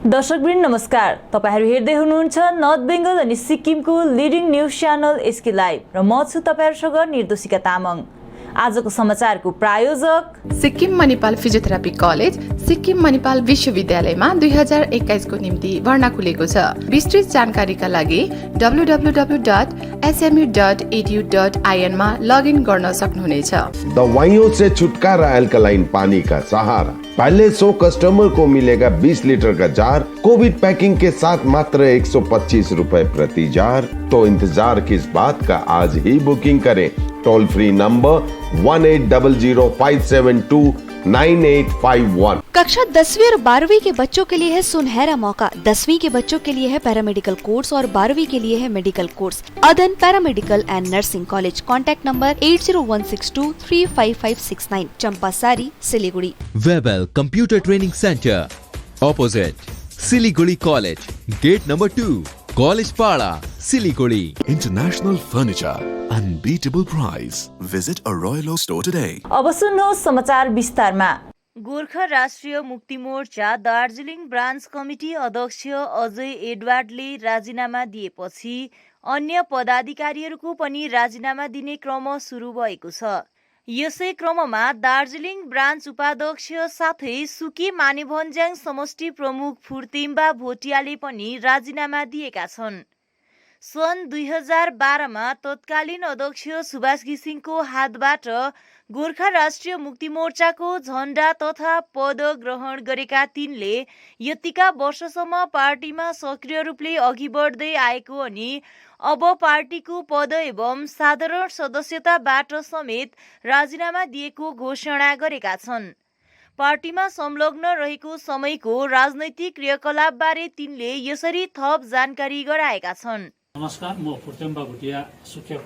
दर्शकवृन्द नमस्कार, तपाईहरु हेर्दै हुनुहुन्छ नर्थ बेंगल अनि सिक्किमको leading news channel S K live र म छु तपाईहरुसँग निर्दोषिका तामाङ। आजको समाचारको प्रायोजक सिक्किम मणिपाल फिजियोथेरापी कलेज सिक्किम मणिपाल विश्वविद्यालयमा 2021 को निम्ति भर्ना खुलेको छ। विस्तृत जानकारीका लागि www.smu.edu.in मा लगइन गर्न सक्नुहुनेछ। दवाइयों से छुटकारा अल्कलाइन पानी का सहारा। पहले 100 कस्टमर को मिलेगा 20 लीटर का जार, कोविड पैकिंग के साथ मात्र 125 रुपए प्रति जार। तो इंतजार किस बात का, आज ही बुकिंग करें। Toll free number 1800572981। कक्षा 10वीं और 12वीं के बच्चों के लिए है सुनहरा मौका। 10वीं के बच्चों के लिए है पैरामेडिकल कोर्स और 12वीं के लिए है मेडिकल कोर्स। अदन paramedical and nursing college. Contact number 8016235569, Champasari, Siliguri. Webel computer training centre opposite Siliguri college, gate number 2, college Para, Siliguri. International Furniture, unbeatable price. Visit a Royal Oak store today. अब सुन्नुहोस् समाचार विस्तारमा। गोर्खा राष्ट्रिय मुक्ति मोर्चा दार्जिलिङ ब्रान्च कमिटी अध्यक्ष अजय एडवर्डले राजीनामा दिएपछि अन्य पदाधिकारीहरूको पनि राजीनामा दिने क्रम सुरु भएको छ। यसै क्रममा दार्जिलिङ ब्रान्च उपाध्यक्ष साथै सुके मानेभन्ज्याङ समष्टि प्रमुख फुर्तेम्बा भोटियाले पनि राजीनामा दिएका छन्। सन् 2012 मा तत्कालीन अध्यक्ष सुभाष घिसिङको हातबाट गोर्खा राष्ट्रिय मुक्ति मोर्चाको झण्डा तथा पद ग्रहण गरेका तिनले यतिका वर्षसम्म पार्टीमा सक्रिय रूपले अघि बढ्दै आएको अनि अब पार्टीको पद एवं साधारण सदस्यताबाट समेत राजीनामा दिएको घोषणा गरेका छन्। पार्टीमा संलग्न रहेको समयको राजनैतिक क्रियाकलापबारे तिनले यसरी थप जानकारी गराएका छन्। नमस्कार, म फुर्तेम्बा भुटिया, सुकिया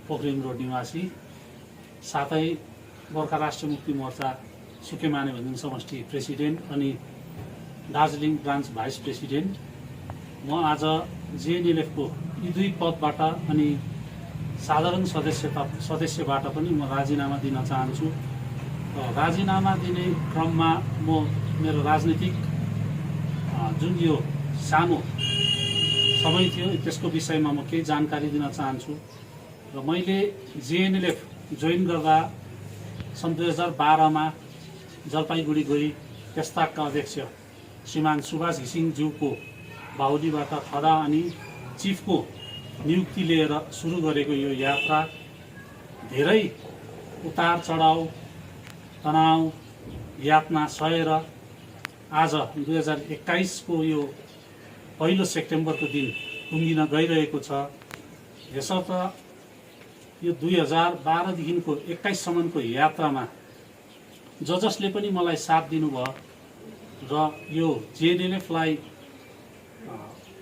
पोखरिम रोड निवासी, साथै गोर्खा राष्ट्रिय मुक्ति मोर्चा सुके मानेभन्ज्याङ समष्टि प्रेसिडेन्ट अनि दार्जिलिङ ब्रान्च भाइस प्रेसिडेन्ट। म आज जेएनएलएफको यी दुई पदबाट अनि साधारण सदस्यबाट पनि म राजीनामा दिन चाहन्छु। राजीनामा दिने क्रममा म मेरो राजनीतिक जुन यो सानो समय थियो त्यसको विषयमा म केही जानकारी दिन चाहन्छु। र मैले जेएनएलएफ जोइन गर्दा सन् 2012 मा जलपाइगुडी गई त्यसताकका अध्यक्ष श्रीमान सुभाष घिसिङज्यूको बाहुलीबाट खदा अनि चिफको नियुक्ति लिएर सुरु गरेको यो यात्रा धेरै उतार चढाव, तनाव, यातना सहेर आज 2021 को यो पहिलो सेप्टेम्बरको दिन टुङ्गिन गइरहेको छ। यसर्थ यो 2012 देखिको 21 सम्मको यात्रामा जसले पनि मलाई साथ दिनुभयो र यो जेएनएलएफलाई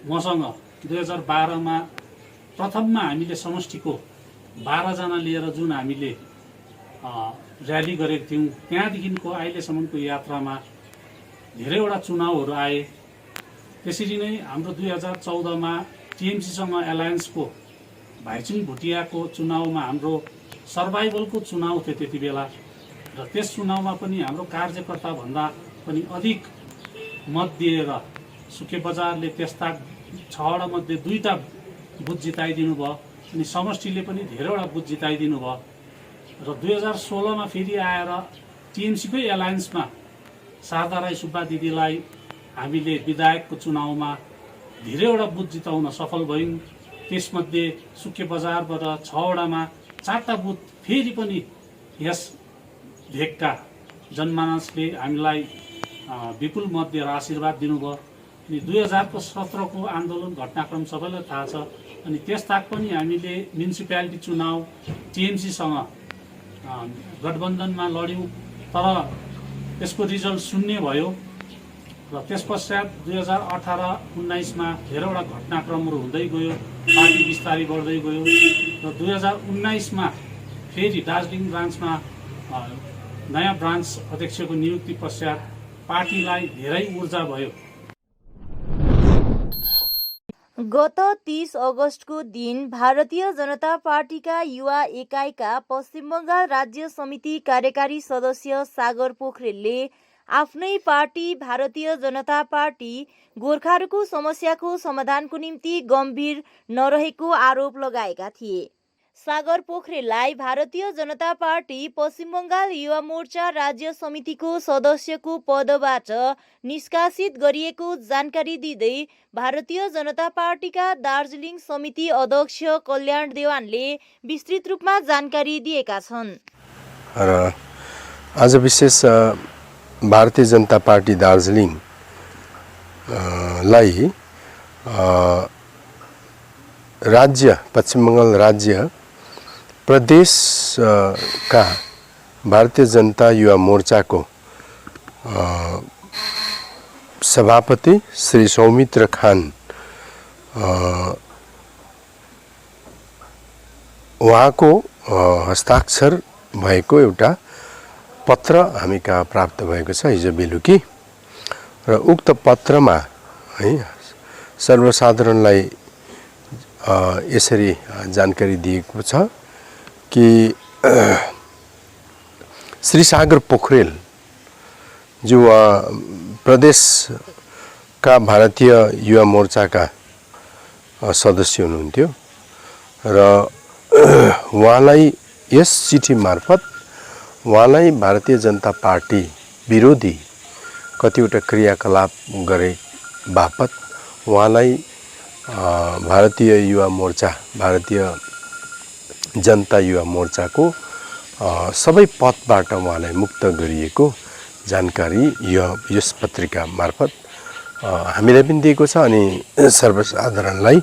मसँग 2012 मा प्रथममा हामीले समष्टिको 12 जना लिएर जुन हामीले र्याली गरेको थियौँ, त्यहाँदेखिको अहिलेसम्मको यात्रामा धेरैवटा चुनावहरू आए। त्यसरी नै हाम्रो 2014 मा टिएमसीसँग एलायन्सको भाइचुङ भुटियाको चुनावमा हाम्रो सर्भाइभलको चुनाव थियो त्यति बेला, र त्यस चुनावमा पनि हाम्रो कार्यकर्ता भन्दा पनि अधिक मत दिएर सुके बजारले त्यस्ता 6वटा मध्ये 2टा बुथ जिताइदिनु भयो अनि समष्टिले पनि धेरैवटा बुथ जिताइदिनु भयो। र 2016 मा फेरि आएर टिएमसीकै एलायन्समा शारदा राई सुब्बा दिदीलाई हामीले विधायकको चुनावमा धेरैवटा बुथ जिताउन सफल भयौँ। त्यसमध्ये सुके बजारबाट 6वटामा 4टा बुथ फेरि पनि यस भेगका जनमानसले हामीलाई विपुल मत दिएर आशीर्वाद दिनुभयो। अनि 2017 को आन्दोलन घटनाक्रम सबैलाई थाहा छ। अनि त्यसताक पनि हामीले म्युनिसिपालिटी चुनाव टिएमसीसँग गठबन्धनमा लड्यौँ, तर त्यसको रिजल्ट शून्य भयो। र त्यसपश्चात 2018-19 मा धेरैवटा घटनाक्रमहरू हुँदै गयो, पार्टी विस्तारै बढ्दै गयो। र 2019 मा फेरि दार्जिलिङ ब्रान्चमा नयाँ ब्रान्च अध्यक्षको नियुक्ति पश्चात पार्टीलाई धेरै ऊर्जा भयो। गत 30 अगस्तको दिन भारतीय जनता पार्टीका युवा एकाइका पश्चिम बङ्गाल राज्य समिति कार्यकारी सदस्य सागर पोखरेलले आफ्नै पार्टी भारतीय जनता पार्टी गोर्खाहरूको समस्याको समाधानको निम्ति गम्भीर नरहेको आरोप लगाएका थिए। सागर पोखरेललाई भारतीय जनता पार्टी पश्चिम बङ्गाल युवा मोर्चा राज्य समितिको सदस्यको पदबाट निष्कासित गरिएको जानकारी दिँदै भारतीय जनता पार्टीका दार्जिलिङ समिति अध्यक्ष कल्याण देवानले विस्तृत रूपमा जानकारी दिएका छन्। र आज विशेष भारतीय जनता पार्टी दार्जिलिङ लाई राज्य पश्चिम बङ्गाल राज्य प्रदेश का भारतीय जनता युवा मोर्चाको सभापति श्री सौमित्र खान उहाँको हस्ताक्षर भएको एउटा पत्र हामी कहाँ प्राप्त भएको छ हिजो बेलुकी र उक्त पत्रमा है सर्वसाधारणलाई यसरी जानकारी दिएको छ कि श्री सागर पोखरेल जो प्रदेश का भारतीय युवा मोर्चा का सदस्य हुनुहुन्थ्यो र उहाँलाई यस चिठी मार्फत उहाँलाई भारतीय जनता पार्टी विरोधी कतिवटा क्रियाकलाप गरे बापत उहाँलाई भारतीय युवा मोर्चा भारतीय जनता युवा मोर्चा को सबै पदबाट उहाँलाई मुक्त गरिएको जानकारी यस पत्रिका मार्फत हामीलाई पनि दिएको छ अनि सर्वसाधारणलाई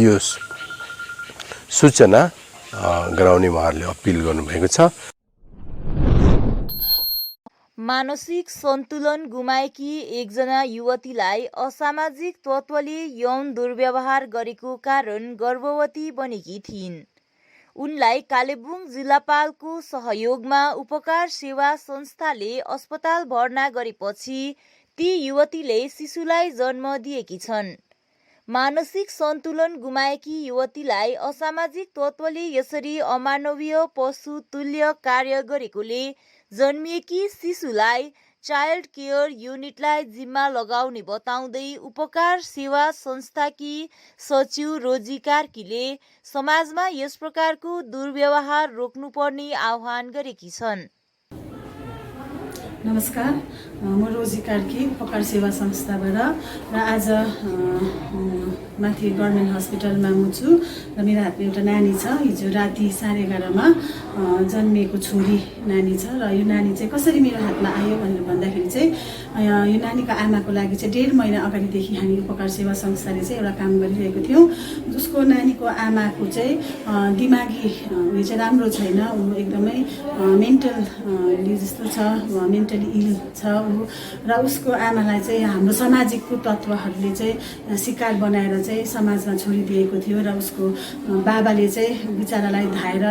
यो सूचना गराउने उहाँहरूले अपिल गर्नुभएको छ। मानसिक सन्तुलन गुमाएकी एकजना युवतीलाई असामाजिक तत्त्वले यौन दुर्व्यवहार गरेको कारण गर्भवती बनेकी थिइन्। उनलाई कालेबुङ जिल्लापालको सहयोगमा उपकार सेवा संस्थाले अस्पताल भर्ना गरेपछि ती युवतीले शिशुलाई जन्म दिएकी छन्। मानसिक सन्तुलन गुमाएकी युवतीलाई असामाजिक तत्त्वले यसरी अमानवीय पशु तुल्य कार्य गरेकोले जन्मिएकी शिशुलाई चाइल्ड केयर युनिटलाई जिम्मा लगाउने बताउँदै उपकार सेवा संस्थाकी सचिव रोजी कार्कीले समाजमा यस प्रकारको दुर्व्यवहार रोक्नुपर्ने आह्वान गरेकी छन्। नमस्कार, म रोजी कार्की उपकार सेवा संस्थाबाट र आज माथि गभर्नमेन्ट हस्पिटलमा म छु र मेरो हातमा एउटा नानी छ। हिजो राति 11:30 जन्मिएको छोरी नानी छ र यो नानी चाहिँ कसरी मेरो हातमा आयो भनेर भन्दाखेरि चाहिँ यो नानीको आमाको लागि चाहिँ 1.5 महिना अगाडिदेखि हामी उपकार सेवा संस्थाले चाहिँ एउटा काम गरिरहेको थियौँ। जसको नानीको आमाको चाहिँ दिमागी उयो चाहिँ राम्रो छैन, ऊ एकदमै मेन्टली जस्तो छ, मेन्टली इल छ ऊ र उसको आमालाई चाहिँ हाम्रो सामाजिकको तत्त्वहरूले चाहिँ शिकार बनाएर चाहिँ समाजमा छोडिदिएको थियो र उसको बाबाले चाहिँ बिचरालाई धाएर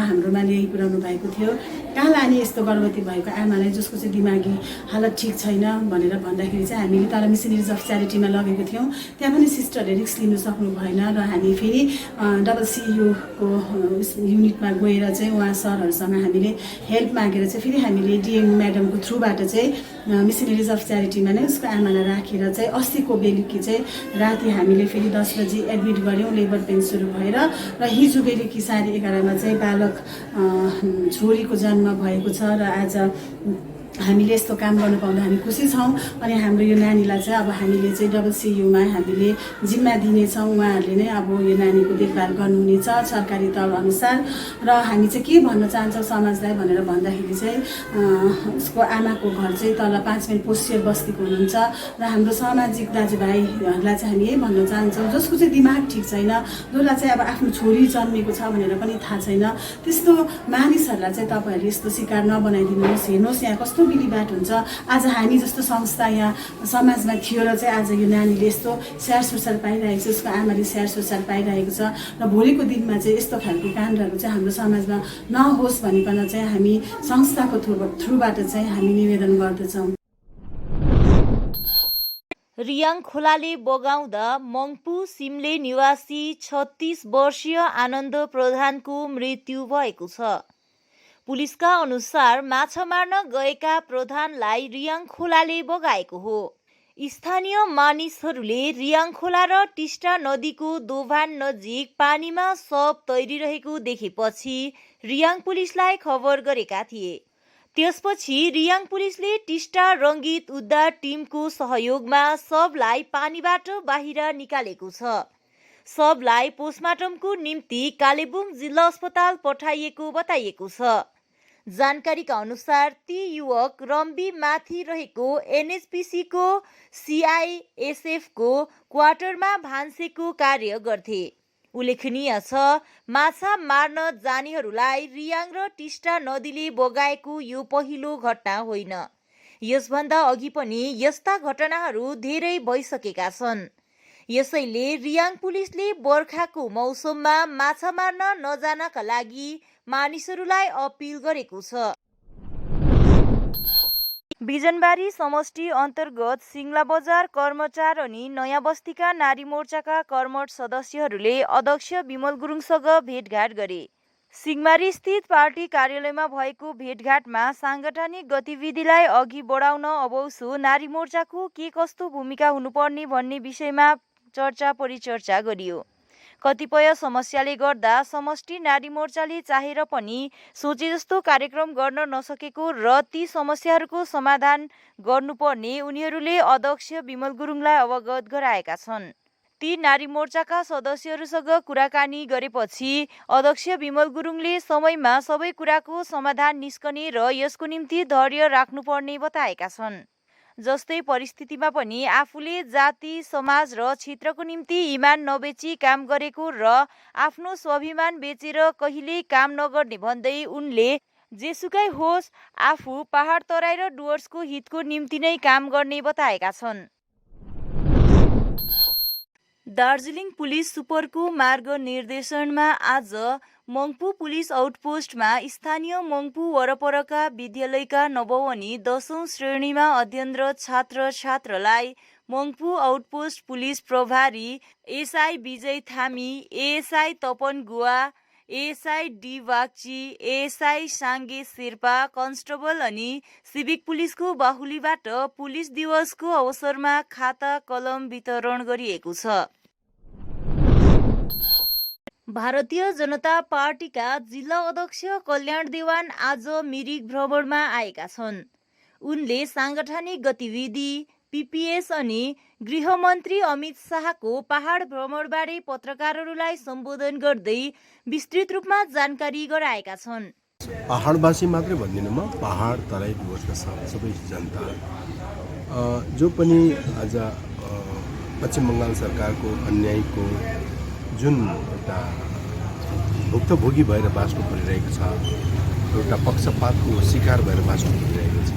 हाम्रोमा ल्याइ पुर्याउनु भएको थियो। कहाँ लाने यस्तो गर्भवती भएको आमालाई जसको चाहिँ दिमागी हालत ठिक छैन भनेर भन्दाखेरि चाहिँ हामीले तल मिसनरिज अफ च्यारिटीमा लगेको थियौँ। त्यहाँ पनि सिस्टरले रिक्स लिनु सक्नु भएन र हामी फेरि CCU को युनिटमा गएर चाहिँ उहाँ सरहरूसँग हामीले हेल्प मागेर चाहिँ फेरि हामीले डिएम म्याडमको थ्रुबाट चाहिँ मिसनरिज अफ च्यारिटीमा नै उसको आमालाई राखेर चाहिँ अस्तिको बेलुकी चाहिँ राति हामीले फेरि 10 बजी एडमिट गऱ्यौँ। लेबर पेन सुरु भएर र हिजो बेलुकी 11:30 चाहिँ बालक छोरीको जन्म भएको छ र आज हामीले यस्तो काम गर्नु पाउँदा हामी खुसी छौँ। अनि हाम्रो यो नानीलाई चाहिँ अब हामीले चाहिँ CCU मा हामीले जिम्मा दिनेछौँ। उहाँहरूले नै अब यो नानीको देखभाल गर्नुहुनेछ सरकारी तौर अनुसार। र हामी चाहिँ के भन्न चाहन्छौँ समाजलाई भनेर भन्दाखेरि चाहिँ उसको आमाको घर चाहिँ तल 5 माइल पोस्टियर बस्तीको हुनुहुन्छ र हाम्रो सामाजिक दाजुभाइहरूलाई चाहिँ हामी यही भन्न चाहन्छौँ जसको चाहिँ दिमाग ठिक छैन, जसलाई चाहिँ अब आफ्नो छोरी जन्मेको छ भनेर पनि थाहा छैन, त्यस्तो मानिसहरूलाई चाहिँ तपाईँहरूले यस्तो शिकार नबनाइदिनुहोस्। हेर्नुहोस् यहाँ कस्तो बिलिबाट हुन्छ। आज हामी जस्तो संस्था यहाँ समाजमा थियो र चाहिँ आज यो नानीले यस्तो स्याहार सुसार पाइरहेको छ, उसको आमाले स्याहार सुसार पाइरहेको छ र भोलिको दिनमा चाहिँ यस्तो खालको काण्डहरू चाहिँ हाम्रो समाजमा नहोस् भनिकन चाहिँ हामी संस्थाको थ्रुबाट चाहिँ हामी निवेदन गर्दछौँ। रियाङ खोलाले बगाउँदा मङ्पू सिमले निवासी 36 वर्षीय आनन्द प्रधानको मृत्यु भएको छ। पुलिसका अनुसार माछा मार्न गएका प्रधानलाई रियाङ खोलाले बगाएको हो। स्थानीय मानिसहरूले रियाङ खोला र टिस्टा नदीको दोभान नजिक पानीमा शव तैरिरहेको देखेपछि रियाङ पुलिसलाई खबर गरेका थिए। त्यसपछि रियाङ पुलिसले टिस्टा रङ्गित उद्धार टिमको सहयोगमा शवलाई पानीबाट बाहिर निकालेको छ। शवलाई पोस्टमार्टमको निम्ति कालेबुङ जिल्ला अस्पताल पठाइएको बताइएको छ। जानकारीका अनुसार ती युवक रम्बी माथि रहेको एनएचपिसीको सीआईएसएफको क्वार्टरमा भान्सेको कार्य गर्थे। उल्लेखनीय छ, माछा मार्न जानेहरूलाई रियाङ र टिस्टा नदीले बगाएको यो पहिलो घटना होइन। यसभन्दा अघि पनि यस्ता घटनाहरू धेरै भइसकेका छन्। यसैले रियाङ पुलिसले बर्खाको मौसममा माछा मार्न नजानका लागि मानिसहरूलाई अपिल गरेको छ। बिजनबारी समष्टि अन्तर्गत सिङ्ला बजार कर्मचार अनि नयाँ बस्तीका नारी मोर्चाका कर्मठ सदस्यहरूले अध्यक्ष विमल गुरुङसँग भेटघाट गरे। सिंहमारी स्थित पार्टी कार्यालयमा भएको भेटघाटमा सांगठनिक गतिविधिलाई अघि बढाउन अबौसो नारी मोर्चाको के कस्तो भूमिका हुनुपर्ने भन्ने विषयमा चर्चा परिचर्चा गरियो। कतिपय समस्याले गर्दा समष्टि नारी मोर्चाले चाहेर पनि सोचे जस्तो कार्यक्रम गर्न नसकेको र ती समस्याहरूको समाधान गर्नुपर्ने उनीहरूले अध्यक्ष विमल गुरुङलाई अवगत गराएका छन्। ती नारी मोर्चाका सदस्यहरूसँग कुराकानी गरेपछि अध्यक्ष विमल गुरुङले समयमा सबै कुराको समाधान निस्कने र यसको निम्ति धैर्य राख्नुपर्ने बताएका छन्। जस्तै परिस्थितिमा पनि आफूले जाति, समाज र क्षेत्रको निम्ति इमान नबेची काम गरेको र आफ्नो स्वाभिमान बेचेर कहिल्यै काम नगर्ने भन्दै उनले जेसुकै होस् आफू पहाड तराई र डुवर्सको हितको निम्ति नै काम गर्ने बताएका छन्। दार्जिलिङ पुलिस सुपरको मार्ग निर्देशनमा आज मङ्पू पुलिस आउटपोस्टमा स्थानीय मङ्पू वरपरका विद्यालयका 9औं अनि 10औं श्रेणीमा अध्ययनरत छात्र छात्रालाई मङ्पू आउटपोस्ट पुलिस प्रभारी एसआई विजय थामी, एएसआई तपन गुवा, एएसआई डी वाक्ची, एएसआई साङ्गे शेर्पा, कन्स्टेबल अनि सिभिक पुलिसको बाहुलीबाट पुलिस दिवसको अवसरमा खाता कलम वितरण गरिएको छ। भारतीय जनता पार्टीका जिल्ला अध्यक्ष कल्याण देवान आज मिरिक भ्रमणमा आएका छन्। उनले सांगठनिक गतिविधि, पीपीएस अनि गृहमन्त्री अमित शाहको पहाड भ्रमणबारे पत्रकारहरूलाई सम्बोधन गर्दै विस्तृत रूपमा जानकारी गराएका छन्। पहाडवासी मात्रै भन्दिनँ म, पहाड तराई डुवर्सका सबै जनता जो पनि आज पश्चिम बङ्गाल सरकारको अन्यायको जुन एउटा भुक्तभोगी भएर बाँच्नु परिरहेको छ, एउटा पक्षपातको शिकार भएर बाँच्नु परिरहेको छ,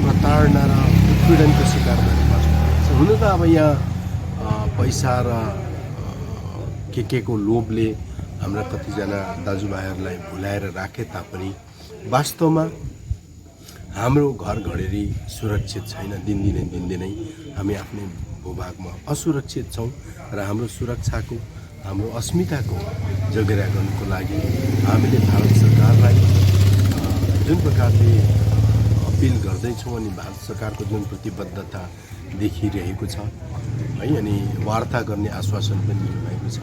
प्रताडना र उत्पीडनको शिकार भएर बाँच्नु परिरहेको छ। हुन त अब यहाँ पैसा र के को लोभले हाम्रा कतिजना दाजुभाइहरूलाई भुलाएर राखे तापनि वास्तवमा हाम्रो घर घडेरी सुरक्षित छैन। दिनदिनै हामी आफ्नै भूभागमा असुरक्षित छौँ र हाम्रो सुरक्षाको, हाम्रो अस्मिताको जगेरा गर्नुको लागि हामीले भारत सरकारलाई जुन प्रकारले अपिल गर्दैछौँ अनि भारत सरकारको जुन प्रतिबद्धता देखिरहेको छ है, अनि वार्ता गर्ने आश्वासन पनि दिनुभएको छ,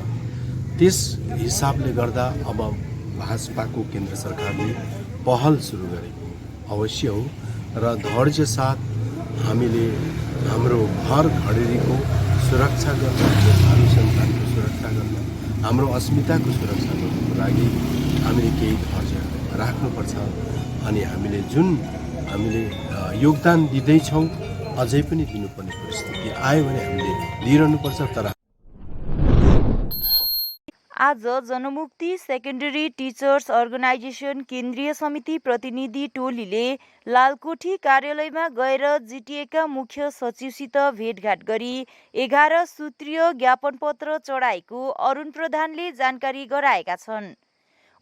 त्यस हिसाबले गर्दा अब भाजपाको केन्द्र सरकारले पहल सुरु गरेको अवश्य हो र धैर्य साथ हामीले हाम्रो घर घडेरीको सुरक्षा गर्न, भावी सन्तानको सुरक्षा गर्न, हाम्रो अस्मिताको सुरक्षा गर्नको लागि हामीले केही धैर्य राख्नुपर्छ। अनि हामीले जुन योगदान दिँदैछौँ अझै पनि दिनुपर्ने परिस्थिति आयो भने हामीले दिइरहनुपर्छ। तर आज जनमुक्ति सेकेन्डरी टिचर्स अर्गनाइजेसन केन्द्रीय समिति प्रतिनिधि टोलीले लालकोठी कार्यालयमा गएर जिटिएका मुख्य सचिवसित भेटघाट गरी 11 सूत्रीय ज्ञापनपत्र चढाएको अरुण प्रधानले जानकारी गराएका छन्।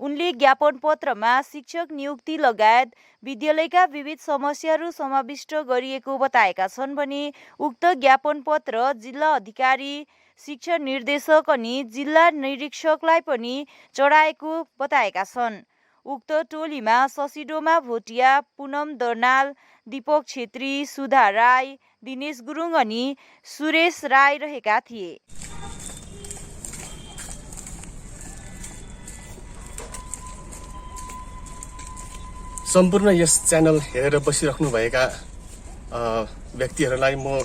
उनले ज्ञापनपत्रमा शिक्षक नियुक्ति लगायत विद्यालयका विविध समस्याहरू समाविष्ट गरिएको बताएका छन् भने उक्त ज्ञापनपत्र जिल्ला अधिकारी शिक्षा निर्देशक अनि जिल्ला निरीक्षकलाई पनि चढाएको बताएका छन्। उक्त टोलीमा शशिडोमा भोटिया, पुनम दर्नाल, दीपक छेत्री, सुधा राई, दिनेश गुरुङ अनि सुरेश राई रहेका थिए। सम्पूर्ण यस च्यानल हेरेर बसिराख्नुभएका व्यक्तिहरूलाई म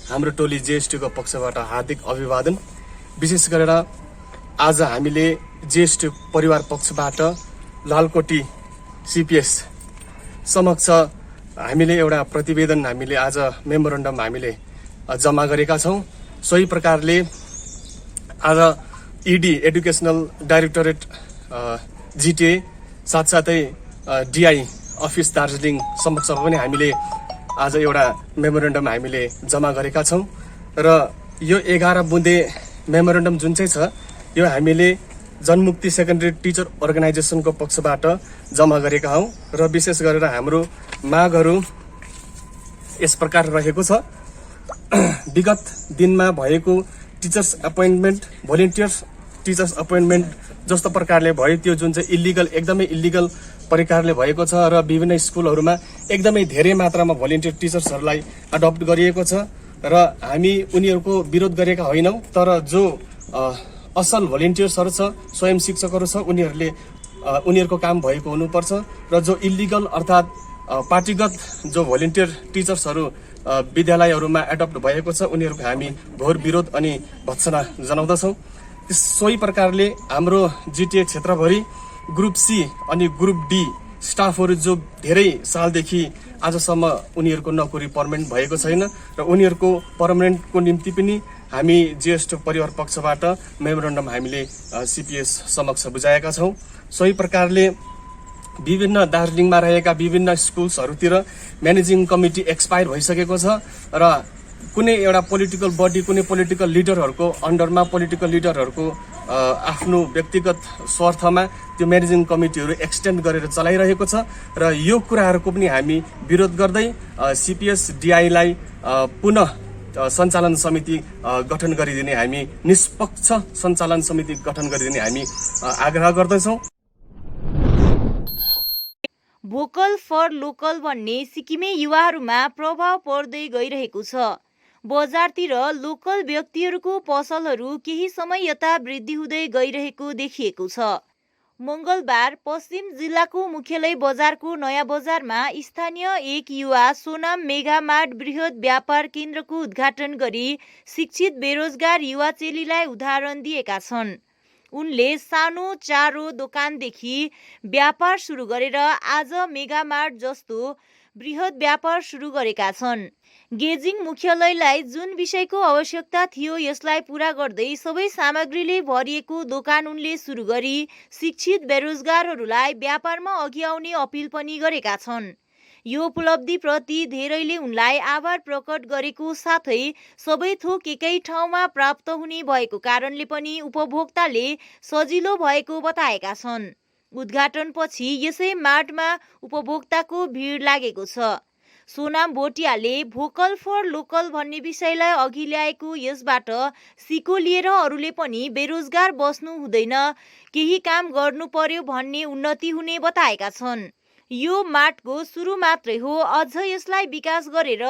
हाम्रो टोली जेएसटीको पक्षबाट हार्दिक अभिवादन। विशेष गरेर आज हामीले जेएसटी परिवार पक्षबाट लालकोटी सीपीएस समक्ष हामीले एउटा प्रतिवेदन हामीले आज मेमोरेन्डम हामीले जम्मा गरेका छौँ। सोही प्रकारले आज इडी एडुकेसनल डाइरेक्टरेट जिटिए साथसाथै डिआई अफिस दार्जिलिङ समक्ष पनि हामीले आज एउटा मेमोरेन्डम हामीले जम्मा गरेका छौँ र यो 11 बुँदे मेमोरेन्डम जुन चाहिँ छ यो हामीले जनमुक्ति सेकेन्डरी टिचर अर्गनाइजेसनको पक्षबाट जम्मा गरेका हौँ र विशेष गरेर हाम्रो मागहरू यस प्रकार रहेको छ। विगत दिनमा भएको teachers appointment, volunteers teachers appointment जस्तो प्रकारले भयो त्यो जुन चाहिँ इलिगल, एकदमै इलिगल प्रकारले भएको छ र विभिन्न स्कुलहरूमा एकदमै धेरै मात्रामा भोलिन्टियर टिचर्सहरूलाई एडप्ट गरिएको छ र हामी उनीहरूको विरोध गरेका होइनौँ, तर जो असल भोलिन्टियर्सहरू छ, स्वयं शिक्षकहरू छ, उनीहरूको काम भएको हुनुपर्छ र जो इलिगल अर्थात् पार्टीगत जो भोलिन्टियर टिचर्सहरू विद्यालयहरूमा एडप्ट भएको छ उनीहरूको हामी घोर विरोध अनि भत्सना जनाउँदछौँ। सोही प्रकारले हाम्रो जिटिए क्षेत्रभरि ग्रुप सी अनि ग्रुप डी स्टाफहरू जो धेरै सालदेखि आजसम्म उनीहरूको नोकरी पर्मानेन्ट भएको छैन र उनीहरूको पर्मानेन्टको निम्ति पनि हामी जेएसटी परिवार पक्षबाट मेमोरेन्डम हामीले सीपीएस समक्ष बुझाएका छौँ। सोही प्रकारले विभिन्न दार्जिलिङमा रहेका विभिन्न स्कुल्सहरूतिर म्यानेजिङ कमिटी एक्सपायर भइसकेको छ र कुनै एउटा पोलिटिकल बडी, कुनै पोलिटिकल लिडरहरूको अन्डरमा पोलिटिकल लिडरहरूको आफ्नो व्यक्तिगत स्वार्थमा त्यो म्यानेजिङ कमिटीहरू एक्सटेन्ड गरेर चलाइरहेको छ र यो कुराहरूको पनि हामी विरोध गर्दै सीपीएस डिआईलाई पुनः सञ्चालन समिति गठन गरिदिने, हामी निष्पक्ष सञ्चालन समिति गठन गरिदिने हामी आग्रह गर्दछौँ। भोकल फर लोकल भन्ने सिक्किमे युवाहरूमा प्रभाव पर्दै गइरहेको छ। बजारतिर लोकल व्यक्तिहरूको पसलहरू केही समय यता वृद्धि हुँदै गइरहेको देखिएको छ। मंगलबार पश्चिम जिल्लाको मुख्यालय बजारको नयाँ बजारमा स्थानीय एक युवा सोनाम मेगा मार्ट बृहत व्यापार केन्द्रको उद्घाटन गरी शिक्षित बेरोजगार युवा चेलीलाई उदाहरण दिएका छन्। उनले सानो चारो दोकानदेखि व्यापार सुरु गरेर आज मेगा मार्ट जस्तो बृहत व्यापार सुरु गरेका छन्। गेजिङ मुख्यालयलाई जुन विषयको आवश्यकता थियो यसलाई पूरा गर्दै सबै सामग्रीले भरिएको दोकान उनले सुरु गरी शिक्षित बेरोजगारहरूलाई व्यापारमा अघि आउने अपिल पनि गरेका छन्। यो उपलब्धिप्रति धेरैले उनलाई आभार प्रकट गरेको साथै सबै थोक एकै ठाउँमा प्राप्त हुने भएको कारणले पनि उपभोक्ताले सजिलो भएको बताएका छन्। उद्घाटनपछि यसै मार्टमा उपभोक्ताको भिड लागेको छ। सोनाम भोटियाले भोकल फर लोकल भन्ने विषयलाई अघि ल्याएको यसबाट सिको लिएर अरूले पनि बेरोजगार बस्नु हुँदैन, केही काम गर्नु पर्यो भन्ने उन्नति हुने बताएका छन्। यो मार्टको सुरु मात्रै हो, अझ यसलाई विकास गरेर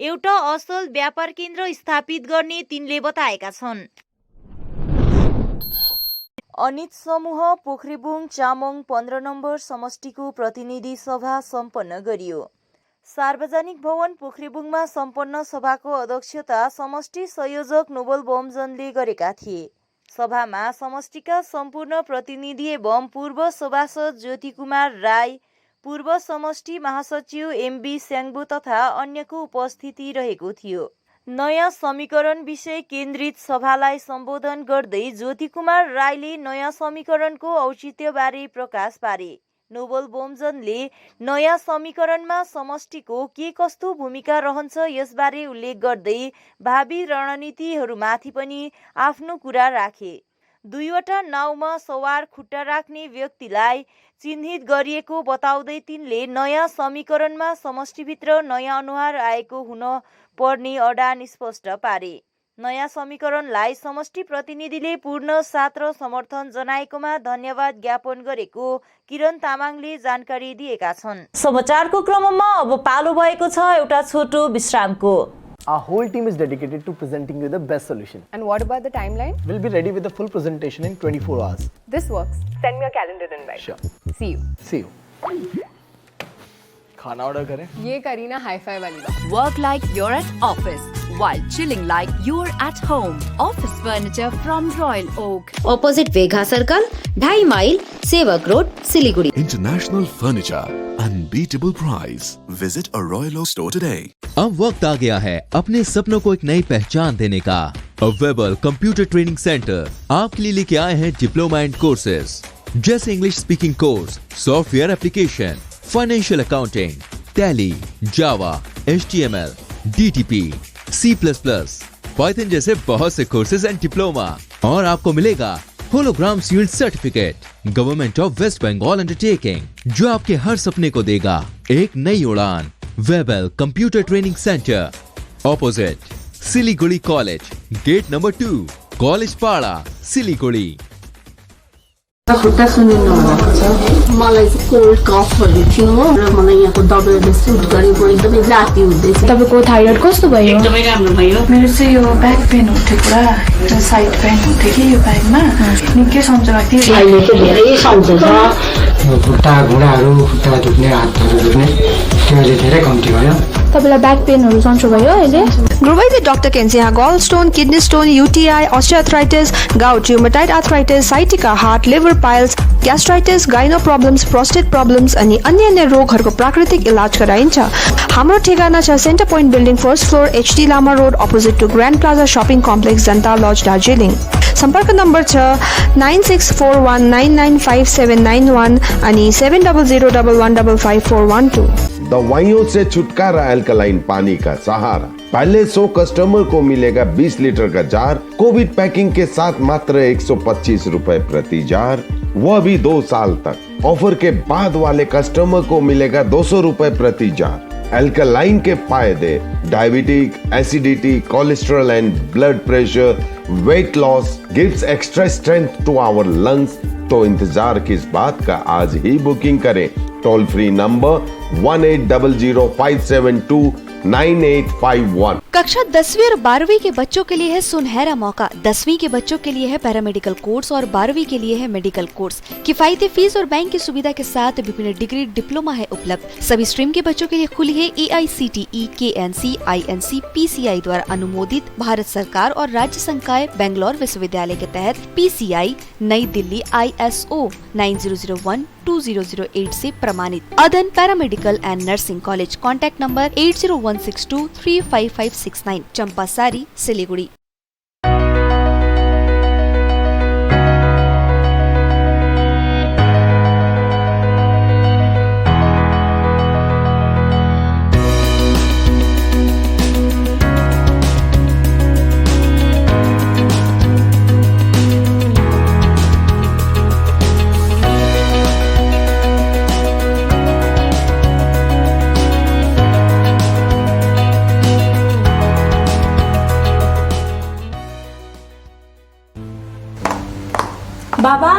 एउटा असल व्यापार केन्द्र स्थापित गर्ने तिनले बताएका छन्। अनित समूह पोखरेबुङ चामङ 15 नम्बर समष्टिको प्रतिनिधि सभा सम्पन्न गरियो। सार्वजनिक भवन पोखरेबुङमा सम्पन्न सभाको अध्यक्षता समष्टि संयोजक नोबल बमजनले गरेका थिए। सभामा समष्टिका सम्पूर्ण प्रतिनिधि एवं पूर्व सभासद ज्योति कुमार राई, पूर्व समष्टि महासचिव एमबी स्याङ्बो तथा अन्यको उपस्थिति रहेको थियो। नयाँ समीकरण विषय केन्द्रित सभालाई सम्बोधन गर्दै ज्योति कुमार राईले नयाँ समीकरणको औचित्यबारे प्रकाश पारे। नोबल बोमजनले नयाँ समीकरणमा समष्टिको के कस्तो भूमिका रहन्छ यसबारे उल्लेख गर्दै भावी रणनीतिहरूमाथि पनि आफ्नो कुरा राखे। 2वटा नाउमा सवार खुट्टा राख्ने व्यक्तिलाई चिन्हित गरिएको बताउँदै तिनले नयाँ समीकरणमा समष्टिभित्र नयाँ अनुहार आएको हुन पर्ने अडान स्पष्ट पारे। नयाँ समीकरणलाई समष्टि प्रतिनिधिले पूर्ण साथ र समर्थन जनाएकोमा धन्यवाद ज्ञापन गरेको किरण तामाङले जानकारी दिएका छन्। समाचारको क्रममा अब पालो भएको छ एउटा छोटो विश्रामको। Our whole team is dedicated to presenting you the best solution. And what about the timeline? We'll be ready with the full presentation in 24 hours. This works. Send me a calendar invite. Sure. See you. See you. खाना order करें? ये Kareena hi-fi वाली बात। Work like you're at office while chilling like you're at home. Office furniture from Royal Oak. Opposite Vegha Circle, 2.5 mile, Sevak Road, Siliguri. International Furniture, unbeatable price. Visit a Royal Oak store today. अब वक्त आ गया है अपने सपनों को एक नई पहचान देने का। अवेलेबल कंप्यूटर ट्रेनिंग सेंटर आपके लिए लेके आए हैं डिप्लोमा एंड कोर्सेज जैसे English speaking course, software application, financial accounting, Tally, Java, HTML, DTP, C++, Python जैसे बहुत से कोर्सेज एंड डिप्लोमा। और आपको मिलेगा hologram sealed certificate government of West Bengal undertaking जो आपके हर सपने को देगा एक नई उड़ान। Webel computer training centre opposite Siliguri college, gate number 2, college Para, Siliguri. खुट्टा सुनिनु भएको छ। मलाई चाहिँ कोल्ड कफहरू थियो र मलाई यहाँको दबाईले सुट गरेको एकदमै जाती हुँदैछ। तपाईको थाइरोइड कस्तो भयो? एकदमै राम्रो भयो। मेरो चाहिँ यो ब्याक पेन उठ्यो पुरा, यो साइड पेन उठ्यो कि यो ब्याकमा निकै सन्चो लाग्थ्यो। अहिले चाहिँ धेरै सन्चो छ। खुट्टा घुँडाहरू, खुट्टा दुख्ने, हातहरू दुख्ने त्यो अहिले धेरै कम्ती भयो। तपाईलाई ब्याक पेनहरू सन्चो भयो अहिले? Grovite Dr. Kensia gallstone, kidney stone, UTI, osteoarthritis, gout, rheumatoid arthritis, sciatica, heart, liver piles, gastritis, gyno problems, prostate problems अनि अन्य रोगहरूको प्राकृतिक इलाज गराइन्छ। हाम्रो ठेगाना छ center point building first floor HD Lama road opposite to grand plaza shopping complex Janata lodge Darjeeling. सम्पर्क नम्बर छ 9641995791 अनि 7001155412। दवाइयों से छुटकारा अल्कलाइन पानी का सहारा। पहले 100 कस्टमर को मिलेगा 20 लीटर का जार कोविड पैकिंग के साथ मात्र 125 रुपए प्रति जार, वह भी 2 साल तक। ऑफर के बाद वाले कस्टमर को मिलेगा 200 रुपए प्रति जार। अल्कलाइन के फायदे diabetic, acidity, cholesterol and blood pressure, weight loss, gives extra strength to our lungs. तो इंतजार किस बात का, आज ही बुकिंग करें। Toll free number 180057298851। कक्षा 10वीं और 12वीं के बच्चों के लिए है सुनहरा मौका। 10वीं के बच्चों के लिए है पैरामेडिकल कोर्स और 12वीं के लिए है मेडिकल कोर्स। किफायती फीस और बैंक की सुविधा के साथ विभिन्न डिग्री डिप्लोमा है उपलब्ध। सभी स्ट्रीम के बच्चों के लिए खुली है AICTE, KNC, INC, PCI द्वारा अनुमोदित भारत सरकार और राज्य संकाय बेंगलोर विश्वविद्यालय के तहत PCI नई दिल्ली ISO 9001-2008 से प्रमाणित। अदन paramedical and nursing college, contact number 8016235569, Champasari, Siliguri. बाबा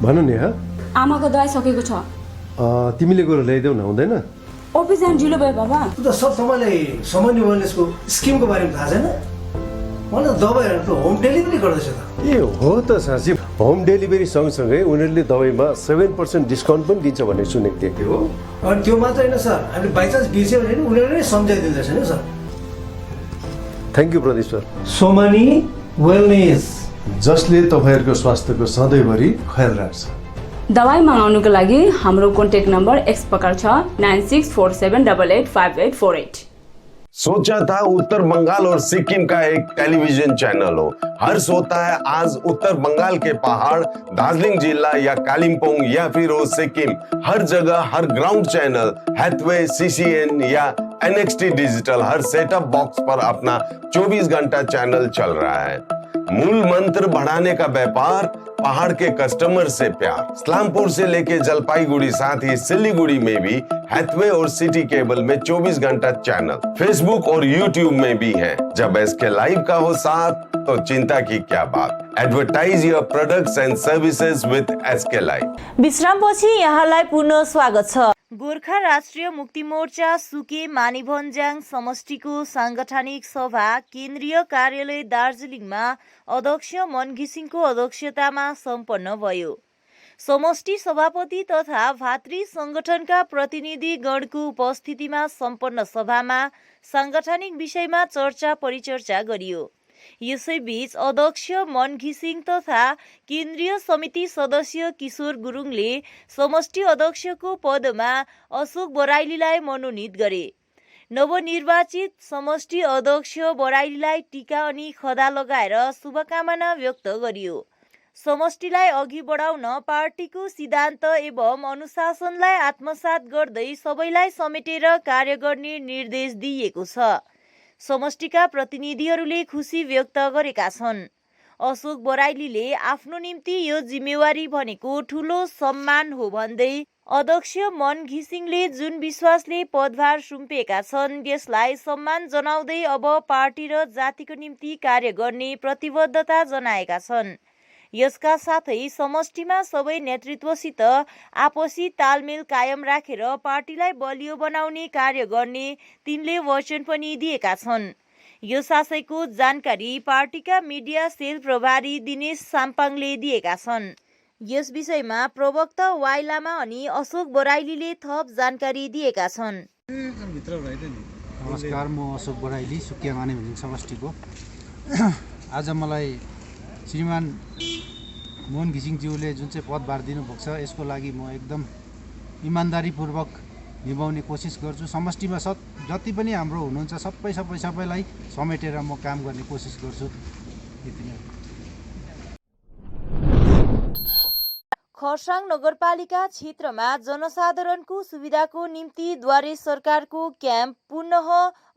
भन नि हा आमाको दबाई सकेको छ। तिमीले गएर ल्याइदेऊ न, हुँदैन? अफिस जान ढिलो भयो बाबा। त सब तपाईँलाई सामान्य वेलनेसको स्किमको बारेमा थाहा छैन? मलाई दबाईहरू त होम डेलिभरी गर्दैछ त। ए हो त साँच्ची, होम डेलिभरी सँगसँगै उनीहरूले दबाईमा 7% डिस्काउन्ट पनि दिन्छ भन्ने सुनेको थिएँ। हो, अनि त्यो मात्र होइन सर, हामीले बाइचान्स बिर्स्यो भने नि उनीहरूले नै सम्झाइदिँदैछ नि sir. Thank you Pradeep sir. Somani wellness, जसले तपाईँहरूको स्वास्थ्यको सधैँभरि ख्याल राख्छ। दबाई मगाउनुको लागि हाम्रो कन्ट्याक्ट नम्बर एक्स प्रकार छ 9647885848। सोचा था उत्तर बंगाल और सिक्किम का एक टेलीविजन चैनल हो। हर्ष होता है आज उत्तर बंगाल के पहाड़, दार्जिलिंग जिला या कालिम्पोंग या फिर हो सिक्किम, हर जगह हर ग्राउंड चैनल हैथवे, CCN या NXT डिजिटल हर सेटअप बॉक्स पर अपना 24 घंटा चैनल चल रहा है। मूल मंत्र बढ़ाने का व्यापार, पहाड़ के कस्टमर से प्यार। इस्लामपुर से लेके जलपाईगुड़ी साथ ही सिलीगुड़ी में भी हैथवे और सिटी केबल में 24 घंटा चैनल, फेसबुक और यूट्यूब में भी है। जब एसके लाइव का हो साथ तो चिंता की क्या बात। Advertise your products and services with SK live. विश्रामपछि यहाँलाई पुनः स्वागत छ। गोर्खा राष्ट्रिय मुक्ति मोर्चा सुके मानिभन्ज्याङ समष्टिको साङ्गठनिक सभा केन्द्रीय कार्यालय दार्जिलिङमा अध्यक्ष मन घिसिङको अध्यक्षतामा सम्पन्न भयो। समष्टि सभापति तथा भातृ संगठनका प्रतिनिधिगणको उपस्थितिमा सम्पन्न सभामा साङ्गठनिक विषयमा चर्चा परिचर्चा गरियो। यसैबीच अध्यक्ष मन घिसिङ तथा केन्द्रीय समिति सदस्य किशोर गुरुङले समष्टि अध्यक्षको पदमा अशोक बराइलीलाई मनोनित गरे। नवनिर्वाचित समष्टि अध्यक्ष बराइलीलाई टीका अनि खदा लगाएर शुभकामना व्यक्त गरियो। समष्टिलाई अघि बढाउन पार्टीको सिद्धान्त एवं अनुशासनलाई आत्मसात गर्दै सबैलाई समेटेर कार्य गर्ने निर्देश दिइएको छ। समष्टिका प्रतिनिधिहरूले खुसी व्यक्त गरेका छन्। अशोक बराइलीले आफ्नो निम्ति यो जिम्मेवारी भनेको ठूलो सम्मान हो भन्दै अध्यक्ष मन घिसिङले जुन विश्वासले पदभार सुम्पिएका छन् यसलाई सम्मान जनाउँदै अब पार्टी र जातिको निम्ति कार्य गर्ने प्रतिबद्धता जनाएका छन्। यसका साथै समष्टिमा सबै नेतृत्वसित आपसी तालमेल कायम राखेर पार्टीलाई बलियो बनाउने कार्य गर्ने तिनले वचन पनि दिएका छन्। यस आशयको जानकारी पार्टीका मिडिया सेल प्रभारी दिनेश साम्पाङले दिएका छन्। यस विषयमा प्रवक्ता वाइ लामा अनि अशोक बराइलीले थप जानकारी दिएका छन्। नमस्कार, म अशोक बराइली सुकिया मानिभन्ज्याङ समष्टिको। आज मलाई श्रीमान मोहन घिसिङज्यूले जुन चाहिँ पदभार दिनुभएको छ यसको लागि म एकदम इमान्दारीपूर्वक निभाउने कोसिस गर्छु। समष्टिमा जति पनि हाम्रो हुनुहुन्छ सबैलाई समेटेर म काम गर्ने कोसिस गर्छु। यति नै। खरसाङ नगरपालिका क्षेत्रमा जनसाधारणको सुविधाको निम्ति द्वारे सरकारको क्याम्प पुनः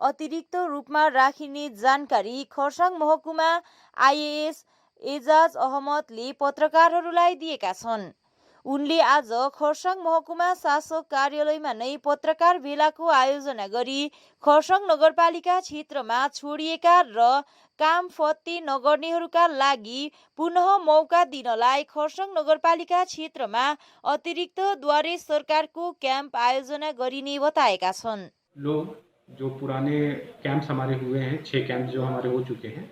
अतिरिक्त रूपमा राखिने जानकारी खरसाङ महकुमा आइएएस एजाज अहमदले पत्रकारहरूलाई दिएका छन्। उनले आज खरसाङ महकुमा शासक कार्यालयमा नै पत्रकार भेलाको आयोजना गरी खरसाङ नगरपालिका क्षेत्रमा छोडिएका र काम फत्ते नगर्नेहरूका लागि पुनः मौका दिनलाई खरसाङ नगरपालिका क्षेत्रमा अतिरिक्त द्वारे सरकारको क्याम्प आयोजना गरिने बताएका छन्। लोग जो पुराने कैंप्स हमारे हुए हैं, 6 कैंप जो हमारे हो चुके हैं,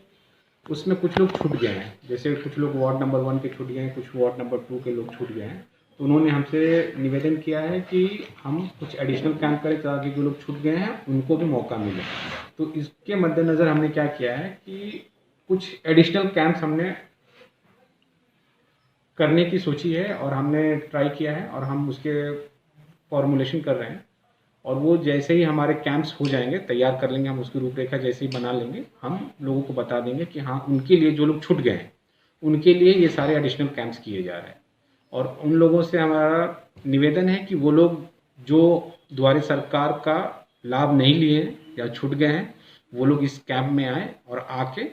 उसमें कुछ लोग छूट गए हैं। जैसे कुछ लोग वार्ड नंबर 1 के छूट गए हैं, कुछ वार्ड नंबर 2 के लोग छूट गए हैं। तो उन्होंने हमसे निवेदन किया है कि हम कुछ एडिशनल कैंप करें ताकि जो लोग छूट गए हैं उनको भी मौका मिले। तो इसके मद्देनज़र हमने क्या किया है कि कुछ एडिशनल कैंप्स हमने करने की सोची है और हमने ट्राई किया है और हम उसके फॉर्मुलेशन कर रहे हैं। और वो जैसे ही हमारे कैंप्स हो जाएंगे, तैयार कर लेंगे, हम उसकी रूपरेखा जैसे ही बना लेंगे, हम लोगों को बता देंगे कि हाँ उनके लिए जो लोग छूट गए हैं उनके लिए ये सारे एडिशनल कैंप्स किए जा रहे हैं। और उन लोगों से हमारा निवेदन है कि वो लोग जो द्वारे सरकार का लाभ नहीं लिए हैं या छूट गए हैं वो लोग इस कैंप में आए और आके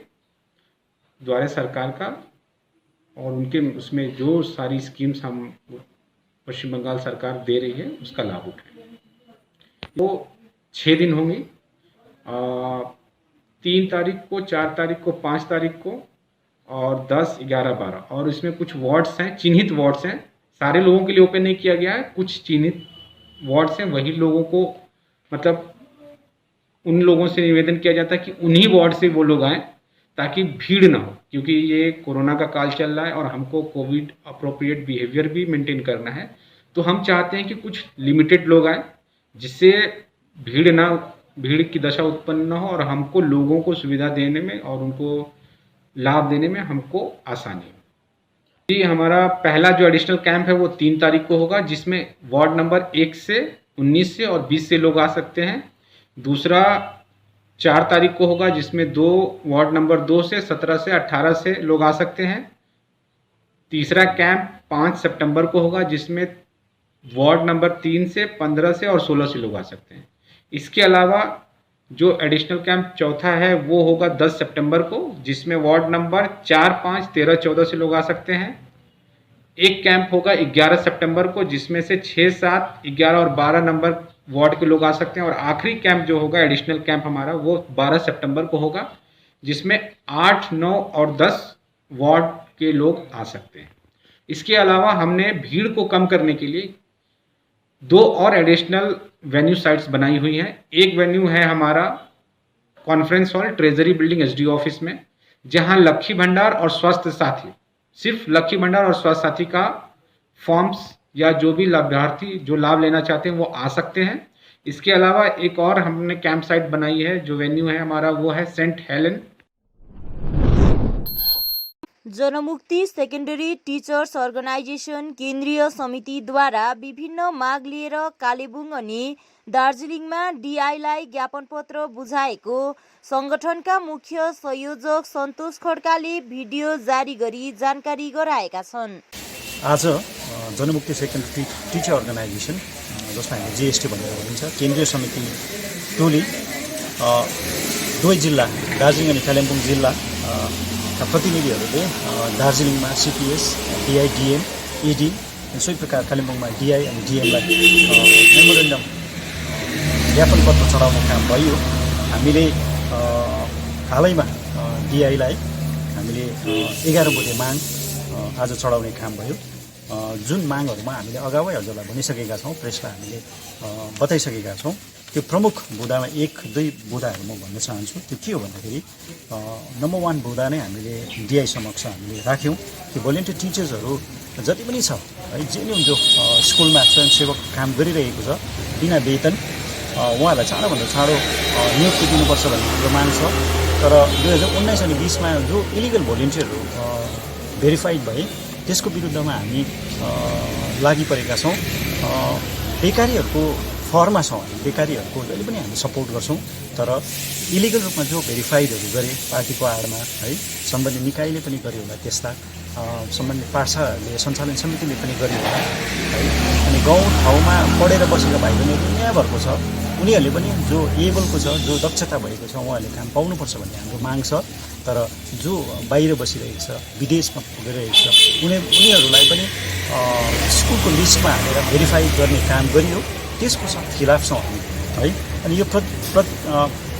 द्वारे सरकार का और उनके उसमें जो सारी स्कीम्स हम पश्चिम बंगाल सरकार दे रही है उसका लाभ उठाएं। वो 6 दिन होंगे, 3 तारीख को, 4 तारीख को, 5 तारीख को और 10, 11, 12। और इसमें कुछ वार्ड्स हैं, चिन्हित वार्ड्स हैं, सारे लोगों के लिए ओपन नहीं किया गया है। कुछ चिन्हित वार्ड्स हैं, वही लोगों को मतलब उन लोगों से निवेदन किया जाता है कि उन्हीं वार्ड से वो लोग आएँ ताकि भीड़ ना हो, क्योंकि ये कोरोना का काल चल रहा है और हमको कोविड अप्रोप्रिएट बिहेवियर भी मेंटेन करना है। तो हम चाहते हैं कि कुछ लिमिटेड लोग आए जिससे भीड़ की दशा उत्पन्न न हो और हमको लोगों को सुविधा देने में और उनको लाभ देने में हमको आसानी हो। जी, हमारा पहला जो एडिशनल कैंप है वो 3 तारीख को होगा, जिसमें वार्ड नंबर 1 से 19 से और 20 से लोग आ सकते हैं। दूसरा 4 तारीख को होगा, जिसमें वार्ड नंबर 2 से 17 से 18 से लोग आ सकते हैं। तीसरा कैंप 5 सितंबर को होगा, जिसमें वार्ड नंबर 3 से 15 से और 16 से लोग आ सकते हैं। इसके अलावा जो एडिशनल कैंप चौथा है वो होगा 10 सितंबर को, जिसमें वार्ड नंबर 4, 5, 13, 14 से लोग आ सकते हैं। एक कैंप होगा 11 सितंबर को, जिसमें से 6, 7, 11 और 12 नंबर वार्ड के लोग आ सकते हैं। और आखिरी कैंप जो होगा एडिशनल कैंप हमारा वो 12 सितंबर को होगा, जिसमें 8, 9 और 10 वार्ड के लोग आ सकते हैं। इसके अलावा हमने भीड़ को कम करने के लिए 2 और एडिशनल वेन्यू साइट्स बनाई हुई हैं। एक वेन्यू है हमारा conference hall treasury building SDO office में, जहां लक्ष्मी भंडार और स्वास्थ्य साथी, सिर्फ लक्ष्मी भंडार और स्वास्थ्य साथी का फॉर्म्स या जो भी लाभार्थी जो लाभ लेना चाहते हैं वो आ सकते हैं। इसके अलावा एक और हमने कैंप साइट बनाई है, जो वेन्यू है हमारा वो है सेंट हेलेन। जनमुक्ति सेकेन्डरी टिचर्स अर्गनाइजेसन केन्द्रीय समितिद्वारा विभिन्न माग लिएर कालेबुङ अनि दार्जिलिङमा डिआईलाई ज्ञापन पत्र बुझाएको संगठनका मुख्य संयोजक सन्तोष खड्काले भिडियो जारी गरी जानकारी गराएका छन्। आज जनमुक्ति सेकेन्डरी टिचर अर्गनाइजेसन, जसलाई हामीले जिएसटी भनेर भनिन्छ, केन्द्रीय समिति टोली दुवै जिल्ला दार्जिलिङ अनि कालिम्पोङ जिल्ला प्रतिनिधिहरूले दार्जिलिङमा सिपिएस, डिआई, डिएम, इडी, सोही प्रकार कालिम्पोङमा डिआई अनि डिएमलाई मेमोरेन्डम ज्ञापन पत्र चढाउने काम भयो। हामीले हालैमा डिआईलाई हामीले 11 बुँदे माग आज चढाउने काम भयो। जुन मागहरूमा हामीले अगावै हजुरलाई भनिसकेका छौँ, प्रेसलाई हामीले बताइसकेका छौँ। त्यो प्रमुख बुँदामा 1-2 बुँदाहरू म भन्न चाहन्छु। त्यो के हो भन्दाखेरि नम्बर 1 बुँदा नै हामीले डिआई समक्ष हामीले राख्यौँ कि भोलिन्टियर टिचर्सहरू जति पनि छ है, जेन्युन जो स्कुलमा स्वयंसेवक काम गरिरहेको छ बिना वेतन, उहाँहरूलाई चाँडोभन्दा चाँडो नियुक्ति दिनुपर्छ भन्ने हाम्रो माग छ। तर 2019 अनि 20मा जो इलिगल भोलिन्टियरहरू भेरिफाइड भए त्यसको विरुद्धमा हामी लागि परेका छौँ। बेकारीहरूको फर्ममा छौँ, बेकारीहरूको जहिले पनि हामी सपोर्ट गर्छौँ। तर इलिगल रूपमा जो भेरिफाइडहरू गरे पार्टीको आडमा है, सम्बन्धित निकायले पनि गर्यो होला, त्यस्ता सम्बन्धित पाठशालाहरूले सञ्चालन समितिले पनि गर्यो होला है। अनि गाउँ ठाउँमा पढेर बसेका भाइ बहिनीहरू दुनियाँभरको छ, उनीहरूले पनि जो एबलको छ, जो दक्षता भएको छ, उहाँहरूले काम पाउनुपर्छ भन्ने हाम्रो माग छ। तर जो बाहिर बसिरहेको छ, विदेशमा गइरहेको छ, उनीहरूलाई पनि स्कुलको लिस्टमा हालेर भेरिफाई गर्ने काम गरियो, त्यसको खिलाफ छौँ हामी है। अनि यो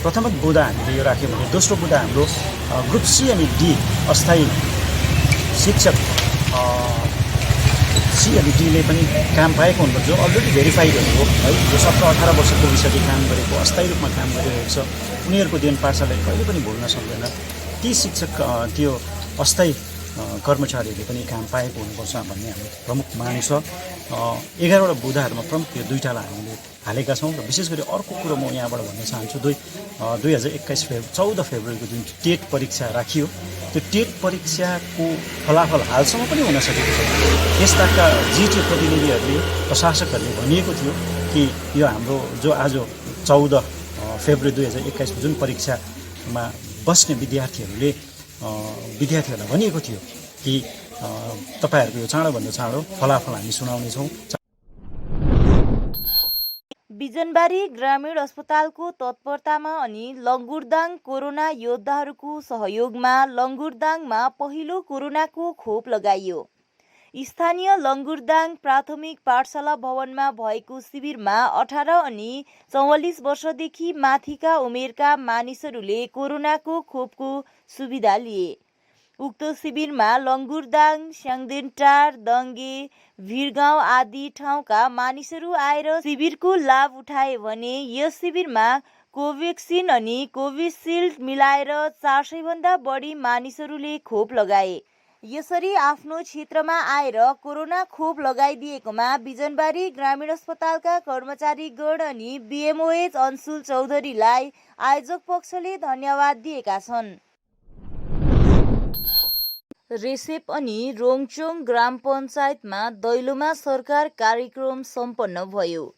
प्रथम बुँदा हामीले यो राख्यौँ भने दोस्रो बुँदा हाम्रो ग्रुप सी अनि डी अस्थायी शिक्षक सी अनि डीले पनि काम पाएको हुनुपर्छ, जो अलरेडी भेरिफाइडहरू हो है, जो 17-18 वर्ष पुगिसके काम गरेको, अस्थायी रूपमा काम गरिरहेको छ, उनीहरूको दिन पाठशालाले कहिले पनि भुल्न सक्दैन। ती शिक्षक त्यो अस्थायी कर्मचारीहरूले पनि काम पाएको हुनुपर्छ भन्ने हाम्रो प्रमुख माग छ। 11वटा बुँदाहरूमा प्रमुख यो 2टालाई हामीले हालेका छौँ। र विशेष गरी अर्को कुरो म यहाँबाट भन्न चाहन्छु, 2021 14 फेब्रुअरीको जुन टेट परीक्षा राखियो, त्यो टेट परीक्षाको फलाफल हालसम्म पनि हुन सकेको छैन। त्यसका जिटिए प्रतिनिधिहरूले, प्रशासकहरूले भनिएको थियो कि यो हाम्रो जो आज 14 फेब्रुअरी 2021 जुन परीक्षामा बस्ने विद्यार्थीहरूलाई भनिएको थियो कि तपाईँहरूको यो चाँडोभन्दा चाँडो फलाफल हामी सुनाउनेछौँ। बिजनबारी ग्रामीण अस्पतालको तत्परतामा अनि लङ्गुरदाङ कोरोना योद्धाहरूको सहयोगमा लङ्गुरदाङमा पहिलो कोरोनाको खोप लगाइयो। स्थानीय लङ्गुरदाङ प्राथमिक पाठशाला भवनमा भएको शिविरमा 18 अनि 44 वर्षदेखि माथिका उमेरका मानिसहरूले कोरोनाको खोपको सुविधा लिए। उक्त शिविरमा लङ्गुरदाङ, स्याङदेनटार, दङ्गे, भिरगाउँ आदि ठाउँका मानिसहरू आएर शिविरको लाभ उठाए भने यस शिविरमा कोभ्याक्सिन अनि कोभिसिल्ड मिलाएर 400 भन्दा बढी मानिसहरूले खोप लगाए। यसरी आफ्नो क्षेत्रमा आएर कोरोना खोप लगाइदिएकोमा बिजनबारी ग्रामीण अस्पतालका कर्मचारीगण अनि बीएमओएच अंशुल चौधरीलाई आयोजक पक्षले धन्यवाद दिएका छन्। रेसेप अनि रोङचोङ ग्राम पञ्चायतमा दैलोमा सरकार कार्यक्रम सम्पन्न भयो।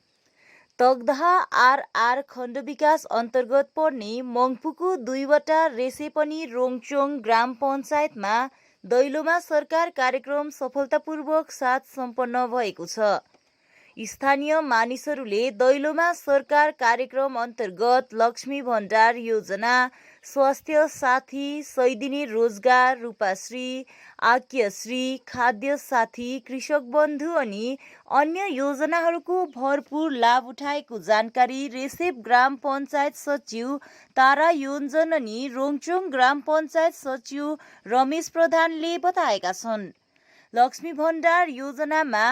तगदाहा आरआर खण्ड विकास अन्तर्गत पर्ने मङ्पुको 2वटा रेसेप अनि रोङचोङ ग्राम पञ्चायतमा दैलोमा सरकार कार्यक्रम सफलतापूर्वक साथ सम्पन्न भएको छ। स्थानीय मानिसहरूले दैलोमा सरकार कार्यक्रम अन्तर्गत लक्ष्मी भण्डार योजना, स्वास्थ्य साथी, 100 दिने रोजगार, रूपाश्री, आज्ञाश्री, खाद्य साथी, कृषक बन्धु अनि अन्य योजनाहरूको भरपूर लाभ उठाएको जानकारी रेसेप ग्राम पञ्चायत सचिव तारा योन्जन अनि रोङचोङ ग्राम पञ्चायत सचिव रमेश प्रधानले बताएका छन्। लक्ष्मी भण्डार योजनामा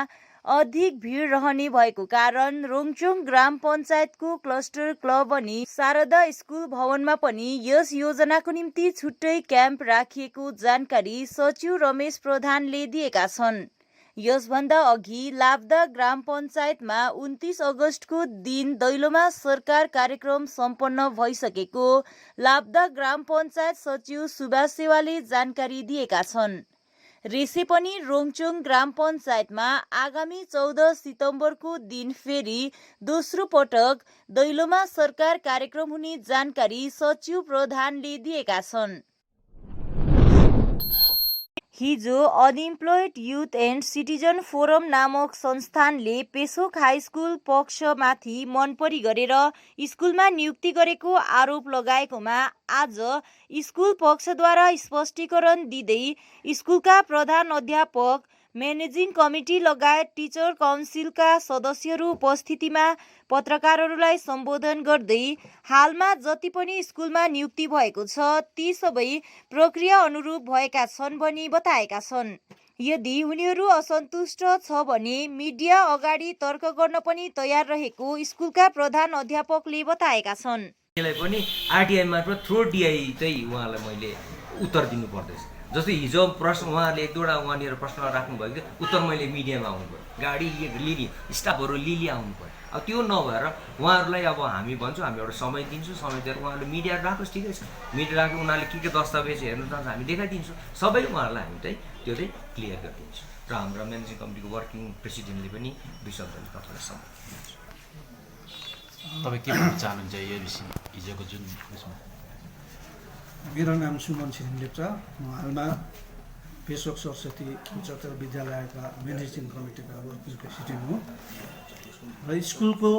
अधिक भिड रहने भएको कारण रोङचोङ ग्राम पञ्चायतको क्लस्टर क्लब अनि शारदा स्कुल भवनमा पनि यस योजनाको निम्ति छुट्टै क्याम्प राखिएको जानकारी सचिव रमेश प्रधानले दिएका छन्। यसभन्दा अघि लाभदा ग्राम पञ्चायतमा 29 अगस्तको दिन दैलोमा सरकार कार्यक्रम सम्पन्न भइसकेको लाभदा ग्राम पञ्चायत सचिव सुभाष सेवाले जानकारी दिएका छन्। रेसे पनि रोङचोङ ग्राम पञ्चायतमा आगामी 14 सितम्बरको दिन फेरि दोस्रो पटक दैलोमा सरकार कार्यक्रम हुने जानकारी सचिव प्रधानले दिएका छन्। हिजो unemployed youth and citizen forum नामक संस्थानले पेसोक हाई स्कुल पक्षमाथि मनपरी गरेर स्कुलमा नियुक्ति गरेको आरोप लगाएकोमा आज स्कुल पक्षद्वारा स्पष्टीकरण दिँदै स्कुलका प्रधान अध्यापक, म्यानेजिङ कमिटी लगायत टिचर काउन्सिलका सदस्यहरू उपस्थितिमा पत्रकारहरूलाई सम्बोधन गर्दै हालमा जति पनि स्कुलमा नियुक्ति भएको छ ती सबै प्रक्रिया अनुरूप भएका छन् भनी बताएका छन्। यदि उनीहरू असन्तुष्ट छ भने मिडिया अगाडि तर्क गर्न पनि तयार रहेको स्कुलका प्रधान अध्यापकले बताएका छन्। यसलाई पनि आरटीआई मार्फत थ्रो डिआई चाहिँ उहाँलाई मैले उत्तर दिनु पर्दैछ। जस्तै हिजो प्रश्न उहाँहरूले एक दुईवटा वहाँनिर प्रश्न राख्नुभएको थियो, उत्तर मैले मिडियामा आउनु पऱ्यो, गाडी लिने स्टाफहरू लिली आउनु पऱ्यो। अब त्यो नभएर उहाँहरूलाई अब हामी भन्छौँ हामी एउटा समय दिन्छौँ, समय दिएर उहाँहरूले मिडिया राखोस्, ठिकै छ, मिडिया राखेर उनीहरूले के दस्तावेज हेर्नु चाहन्छ हामी देखाइदिन्छौँ, सबै उहाँहरूलाई हामी चाहिँ त्यो चाहिँ क्लियर गरिदिन्छौँ। र हाम्रो म्यानेजिङ कमिटीको वर्किङ प्रेसिडेन्टले पनि 2 शब्दले तपाईँलाई समय दिन्छ। तपाईँ के भन्न चाहनुहुन्छ यो विषय हिजोको जुन उसमा? मेरो नाम सुमन छिरिङ लेप्चा, म हालमा पेसोक सरस्वती उच्चतर विद्यालयका म्यानेजिङ कमिटीका वर्किङ प्रेसिडेन्ट हुँ। र स्कुलको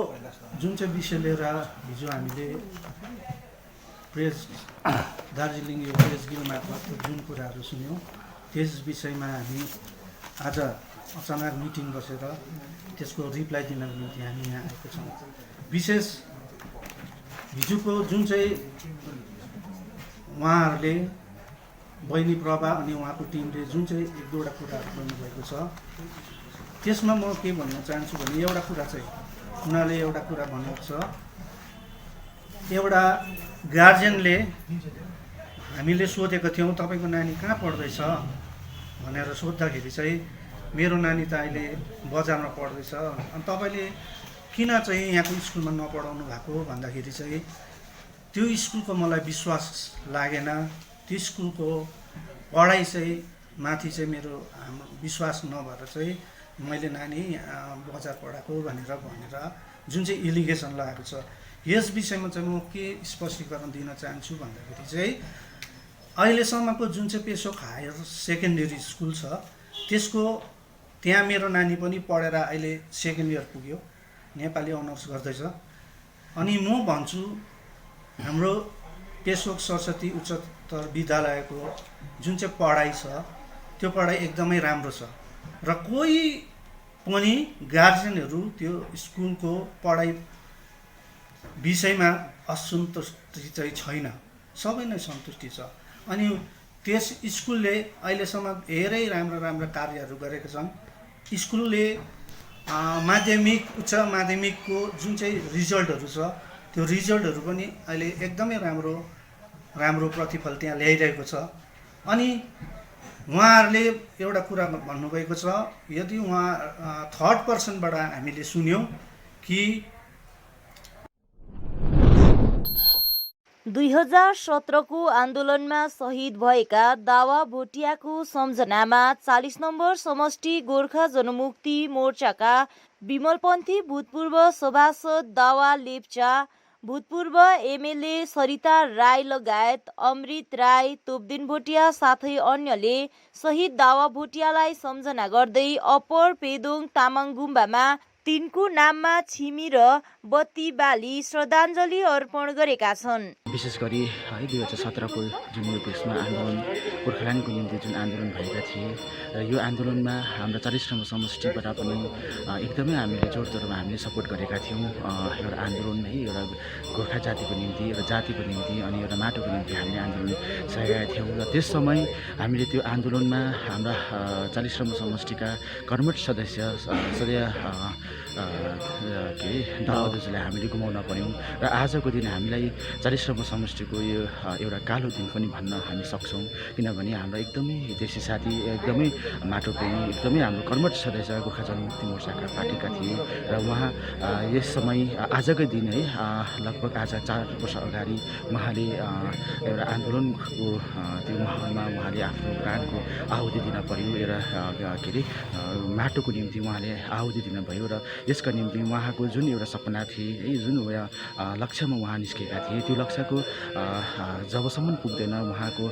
जुन चाहिँ विषय लिएर हिजो हामीले प्रेस दार्जिलिङ यो प्रेस गिल मार्फत जुन कुराहरू सुन्यौँ त्यस विषयमा हामी आज अचानक मिटिङ बसेर त्यसको रिप्लाई दिनको निम्ति हामी यहाँ आएको छौँ। विशेष हिजोको जुन चाहिँ उहाँहरूले बहिनी प्रभा अनि उहाँको टिमले जुन चाहिँ एक दुईवटा कुराहरू गर्नुभएको छ त्यसमा म के भन्न चाहन्छु भने एउटा कुरा चाहिँ उनीहरूले एउटा कुरा भनेको छ, एउटा गार्जियनले हामीले सोधेको थियौँ तपाईँको नानी कहाँ पढ्दैछ भनेर सोद्धाखेरि चाहिँ मेरो नानी त अहिले बजारमा पढ्दैछ, अनि तपाईँले किन चाहिँ यहाँको स्कुलमा नपढाउनु भएको भन्दाखेरि चाहिँ त्यो स्कुलको मलाई विश्वास लागेन, त्यो स्कुलको पढाइ चाहिँ माथि चाहिँ मेरो विश्वास नभएर चाहिँ मैले नानी बजार पढाएको भनेर जुन चाहिँ एलिगेसन लगाएको छ। यस विषयमा चाहिँ म के स्पष्टीकरण दिन चाहन्छु भन्दाखेरि चाहिँ अहिलेसम्मको जुन चाहिँ पेसोक हायर सेकेन्डरी स्कुल छ त्यसको त्यहाँ मेरो नानी पनि पढेर अहिले सेकेन्ड इयर पुग्यो, नेपाली अनर्स गर्दैछ। अनि म भन्छु हाम्रो पेसोक सरस्वती उच्चतर विद्यालयको जुन चाहिँ पढाइ छ त्यो पढाइ एकदमै राम्रो छ र कोही पनि गार्जियनहरू त्यो स्कुलको पढाइ विषयमा असन्तुष्टि चाहिँ छैन, सबै नै सन्तुष्टि छ। अनि त्यस स्कुलले अहिलेसम्म धेरै राम्रा कार्यहरू गरेका छन्। स्कुलले माध्यमिक उच्च माध्यमिकको जुन चाहिँ रिजल्टहरू छ त्यो रिजल्टहरू पनि अहिले एकदमै राम्रो प्रतिफल त्यहाँ ल्याइरहेको छ। अनि उहाँहरूले एउटा कुरा भन्नुभएको छ, यदि उहाँ थर्ड पर्सनबाट हामीले सुन्यौँ कि 2017 को आन्दोलनमा शहीद भएका दावा भोटियाको सम्झनामा 40 नम्बर समष्टि गोर्खा जनमुक्ति मोर्चाका विमलपन्थी भूतपूर्व सभासद दावा लेप्चा, भूतपूर्व एमएलए सरिता राई लगायत अमृत राई, तोपदिन भोटिया साथै अन्यले शहीद दावा भोटियालाई सम्झना गर्दै अप्पर पेदोङ तामाङ गुम्बामा तिनको नाममा छिमी र बत्ती बाली श्रद्धाञ्जली अर्पण गरेका छन्। विशेष गरी है 2017को जुन यो देशमा आन्दोलन गोर्खाल्यान्डको निम्ति जुन आन्दोलन भएका थिए र यो आन्दोलनमा हाम्रो 40 नम्बर समष्टिबाट पनि एकदमै हामीले जोडतोडमा हामीले सपोर्ट गरेका थियौँ। एउटा आन्दोलन है एउटा गोर्खा जातिको निम्ति एउटा जातिको निम्ति अनि एउटा माटोको निम्ति हामीले आन्दोलन सघाएका थियौँ र त्यस समय हामीले त्यो आन्दोलनमा हाम्रा 40 नम्बर समष्टिका कर्मठ सदस्य सदैव दाजुलाई हामीले गुमाउन पर्यौँ र आजको दिन हामीलाई 40 नम्बर समष्टिको यो एउटा कालो दिन पनि भन्न हामी सक्छौँ, किनभने हाम्रो एकदमै देशी साथी एकदमै माटोप्रेमी एकदमै हाम्रो कर्मठ सदस्य गोर्खा जनमुक्ति मोर्चाका पार्टीका थिए र उहाँ यस समय आजकै दिन है लगभग आज 4 वर्ष अगाडि उहाँले एउटा आन्दोलनको त्यो माहौलमा उहाँले आफ्नो प्राणको आहुति दिन पर्यो एउटा के अरे माटोको निम्ति उहाँले आहुति दिनुभयो र यसका निम्ति उहाँको जुन एउटा सपना थिए है जुन लक्ष्यमा उहाँ निस्केका थिए त्यो लक्ष्यको जबसम्म पुग्दैन उहाँको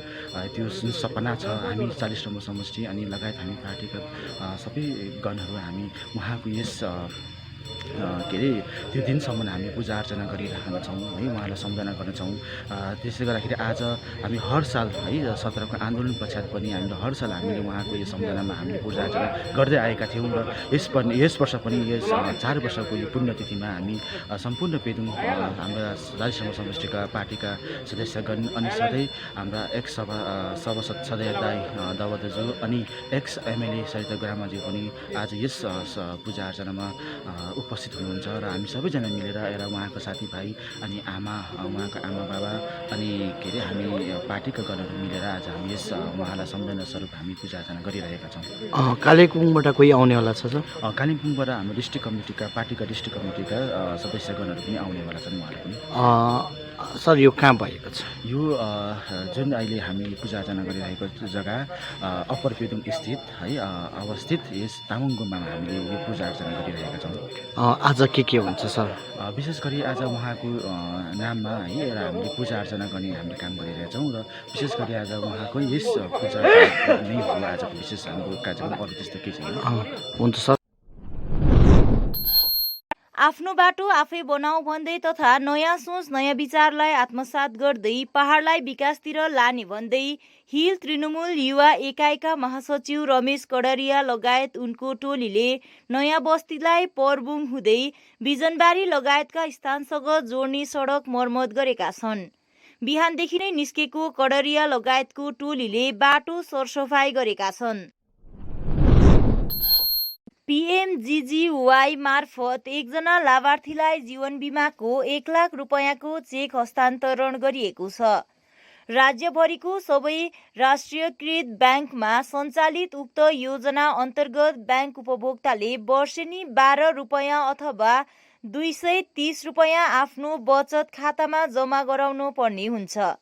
त्यो जुन सपना छ हामी 40 नम्बर समष्टि अनि लगायत हामी पार्टीका सबै गणहरू हामी उहाँको यस के अरे त्यो दिनसम्म हामी पूजा अर्चना गरिरहन्छौँ है उहाँलाई सम्झना गर्छौँ। त्यसले गर्दाखेरि आज हामी हर साल है 17को आन्दोलन पश्चात पनि हामीले हर साल हामीले उहाँको यो सम्झनामा हामीले पूजा अर्चना गर्दै आएका थियौँ र यस वर्ष पनि यस 4 वर्षको यो पुण्यतिथिमा हामी सम्पूर्ण पेदुङ हाम्रा 40 नम्बर समष्टिका पार्टीका सदस्यगण अनि सधैँ हाम्रा एक्स सभासद सदय दाई दावादाजु अनि एक्स एमएलए सरिता गुरामाज्यू पनि आज यस पूजा अर्चनामा उपस्थित हुनुहुन्छ र हामी सबैजना मिलेर एउटा उहाँको साथीभाइ अनि उहाँको आमा बाबा अनि के अरे हामी पार्टीका गणहरू मिलेर आज हामी यस उहाँलाई सम्झना स्वरूप हामी पूजा अर्चना गरिरहेका छौँ। कालेबुङबाट कोही आउनेवाला छ सर? कालिम्पोङबाट हाम्रो डिस्ट्रिक्ट कमिटीका पार्टीका डिस्ट्रिक्ट कमिटीका सदस्यगणहरू पनि आउनेवाला छन् उहाँहरू पनि। सर यो कहाँ भएको छ? यो जुन अहिले हामी पूजा अर्चना गरिरहेको जग्गा अप्पर पेदुङ स्थित है अवस्थित यस तामाङ गुम्बामा हामीले यो पूजा अर्चना गरिरहेका छौँ। आज के हुन्छ सर? विशेष गरी आज उहाँको नाममा है एउटा हामीले पूजा अर्चना गर्ने हामीले काम गरिरहेछौँ र विशेष गरी आज उहाँको यस पूजा नै हो आजको विशेष हाम्रो कार्यक्रम, अरू त्यस्तो केही छैन। हुन्छ सर। आफ्नो बाटो आफै बनाऊ भन्दै तथा नयाँ सोच नयाँ विचारलाई आत्मसात गर्दै पहाडलाई विकासतिर लाने भन्दै हिल तृणमूल युवा एकाइका महासचिव रमेश कडारिया लगायत उनको टोलीले नयाँ बस्तीलाई परबुङ हुँदै बिजनबारी लगायतका स्थानसँग जोड्ने सडक मर्मत गरेका छन्। बिहानदेखि नै निस्केको कडारिया लगायतको टोलीले बाटो सरसफाई गरेका छन्। PMGGY मार्फत एकजना लाभार्थीलाई जीवन बिमाको 1 लाख रुपैयाँको चेक हस्तान्तरण गरिएको छ। राज्यभरिको सबै राष्ट्रियकृत ब्याङ्कमा सञ्चालित उक्त योजना अन्तर्गत ब्याङ्क उपभोक्ताले वर्षेनी 12 रुपैयाँ अथवा 230 रुपैयाँ आफ्नो बचत खातामा जम्मा गराउनु पर्ने हुन्छ।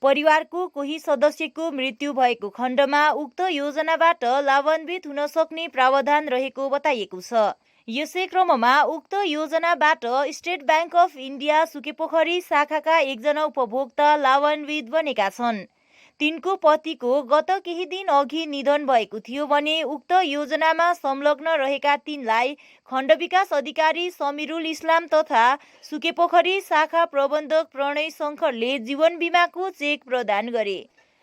परिवारको कोही सदस्यको मृत्यु भएको खण्डमा उक्त योजनाबाट लाभान्वित हुन सक्ने प्रावधान रहेको बताइएको छ। यसै क्रममा उक्त योजनाबाट state bank of India Sukepokhari शाखाका एकजना उपभोक्ता लाभान्वित बनेका छन्। तिनको पतिको गत केही दिन अघि निधन भएको थियो भने उक्त योजनामा संलग्न रहेका तिनलाई खण्ड विकास अधिकारी समिरुल इस्लाम तथा सुकेपोखरी शाखा प्रबन्धक प्रणय शङ्करले जीवन बिमाको चेक प्रदान गरे।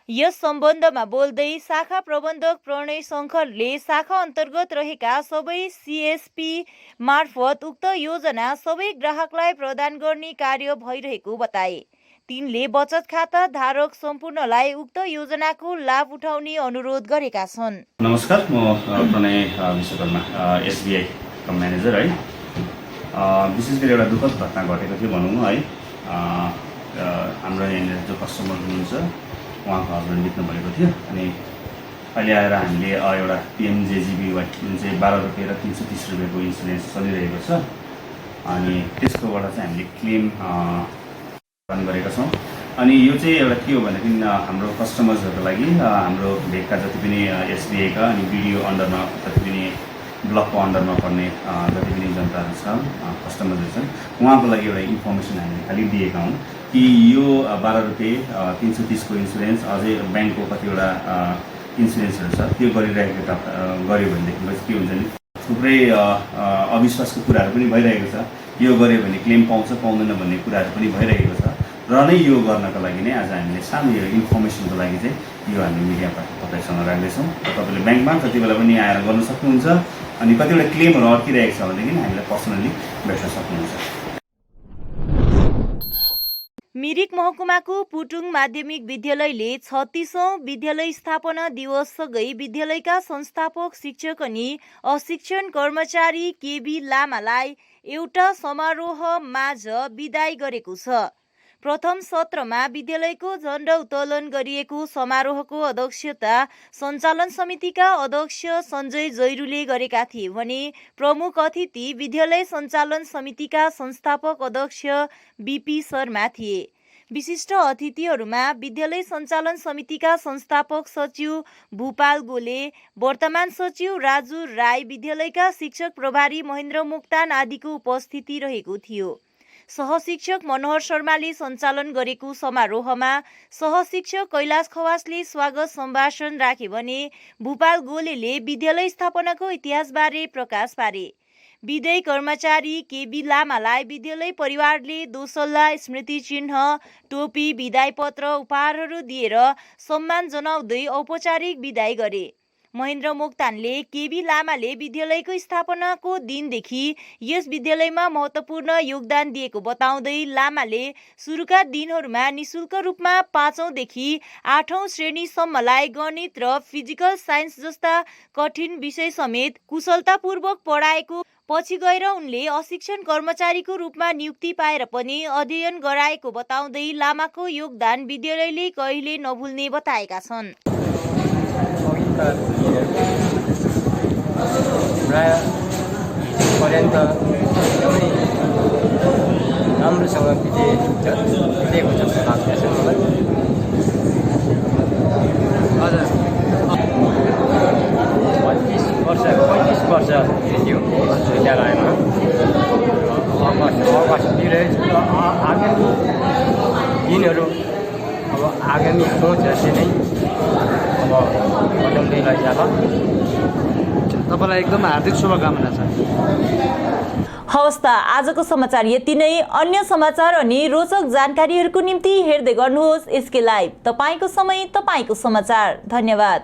यस सम्बन्धमा बोल्दै शाखा प्रबन्धक प्रणय शङ्करले शाखा अन्तर्गत रहेका सबै CSP मार्फत उक्त योजना सबै ग्राहकलाई प्रदान गर्ने कार्य भइरहेको बताए। तिनले बचत खाता धारक सम्पूर्णलाई उक्त योजनाको लाभ उठाउने अनुरोध गरेका छन्। नमस्कार, म प्रणय विश्वकर्मा SBI का म्यानेजर है। विशेष गरी एउटा दुःखद घटना घटेको थियो भनौँ है। हाम्रो यहाँनिर जो कस्टमर हुनुहुन्छ उहाँको हस्बेन्ड बित्नु भएको थियो अनि अहिले आएर हामीले एउटा PMJGBY जुन चाहिँ 12 रुपियाँ र 330 रुपियाँको इन्सुरेन्स चलिरहेको छ अनि त्यसकोबाट चाहिँ हामीले क्लेम गरेका छौँ। अनि यो चाहिँ एउटा के हो भनेदेखि हाम्रो कस्टमर्सहरूको लागि हाम्रो भेगका जति पनि SBI का अनि BDO अन्डरमा जति पनि ब्लकको अन्डरमा पर्ने जति पनि जनताहरू छन् कस्टमर्सहरू छन् उहाँको लागि एउटा इन्फर्मेसन हामीले खालि दिएका हौँ कि यो 12 रुपियाँ 330 को इन्सुरेन्स अझै ब्याङ्कको कतिवटा इन्सुरेन्सहरू छ त्यो गरिरहेको गऱ्यो भनेदेखि के हुन्छ नि थुप्रै अविश्वासको कुराहरू पनि भइरहेको छ। यो गऱ्यो भने क्लेम पाउँछ पाउँदैन भन्ने कुराहरू पनि भइरहेको छ र नै यो गर्नको लागि नै आज हामीले सानो यो इन्फर्मेसनको लागि चाहिँ यो हामी मिडिया तपाईँसँग राख्दैछौँ र तपाईँले ब्याङ्कमा जति बेला पनि आएर गर्न सक्नुहुन्छ। अनि कतिवटा क्लेमहरू अड्किरहेको छ भनेदेखि हामीलाई पर्सनली भेट्न सक्नुहुन्छ। मिरिक महकुमाको पुटुङ माध्यमिक विद्यालयले 36औं विद्यालय स्थापना दिवससँगै विद्यालयका संस्थापक शिक्षक अनि अशिक्षण कर्मचारी केबी लामालाई एउटा समारोह माझ बिदाई गरेको छ। प्रथम सत्रमा विद्यालयको झण्डा उत्तोलन गरिएको समारोहको अध्यक्षता सञ्चालन समितिका अध्यक्ष सञ्जय जैरूले गरेका थिए भने प्रमुख अतिथि विद्यालय सञ्चालन समितिका संस्थापक अध्यक्ष बीपी शर्मा थिए। विशिष्ट अतिथिहरूमा विद्यालय सञ्चालन समितिका संस्थापक सचिव भूपाल गोले, वर्तमान सचिव राजु राई, विद्यालयका शिक्षक प्रभारी महेन्द्र मुक्तान आदिको उपस्थिति रहेको थियो। सहशिक्षक मनोहर शर्माले सञ्चालन गरेको समारोहमा सहशिक्षक कैलाश खवासले स्वागत सम्भाषण राखे भने भूपाल गोलेले विद्यालय स्थापनाको इतिहासबारे प्रकाश पारे। विधेय कर्मचारी केबी लामालाई विद्यालय परिवारले दोसल्ला स्मृति चिन्ह, टोपी, विदाई पत्र उपहारहरू दिएर सम्मान जनाउँदै औपचारिक विदाई गरे। महेन्द्र मुक्तानले केबी लामाले विद्यालयको स्थापनाको दिनदेखि यस विद्यालयमा महत्त्वपूर्ण योगदान दिएको बताउँदै लामाले सुरुका दिनहरूमा निशुल्क रूपमा 5औं देखि 8औं श्रेणीसम्मलाई गणित र फिजिकल साइन्स जस्ता कठिन विषय समेत कुशलतापूर्वक पढाएको, पछि गएर उनले अशिक्षण कर्मचारीको रूपमा नियुक्ति पाएर पनि अध्ययन गराएको बताउँदै लामाको योगदान विद्यालयले कहिले नभुल्ने बताएका छन्। प्रायः हिजोपर्यन्त एकदमै राम्रोसँग बितेको जस्तो लाग्दैछ मलाई। हजुर 35 वर्ष थियो विद्यालयमा। अगस्ततिर आगामी दिनहरू अब आगामी सोचहरूले नै अब बदल्दै लैजाला। तपाईँलाई एकदम हार्दिक शुभकामना छ। हवस् त आजको समाचार यति नै। अन्य समाचार अनि रोचक जानकारीहरूको निम्ति हेर्दै गर्नुहोस् एसके लाइभ। तपाईँको समय, तपाईँको समाचार। धन्यवाद।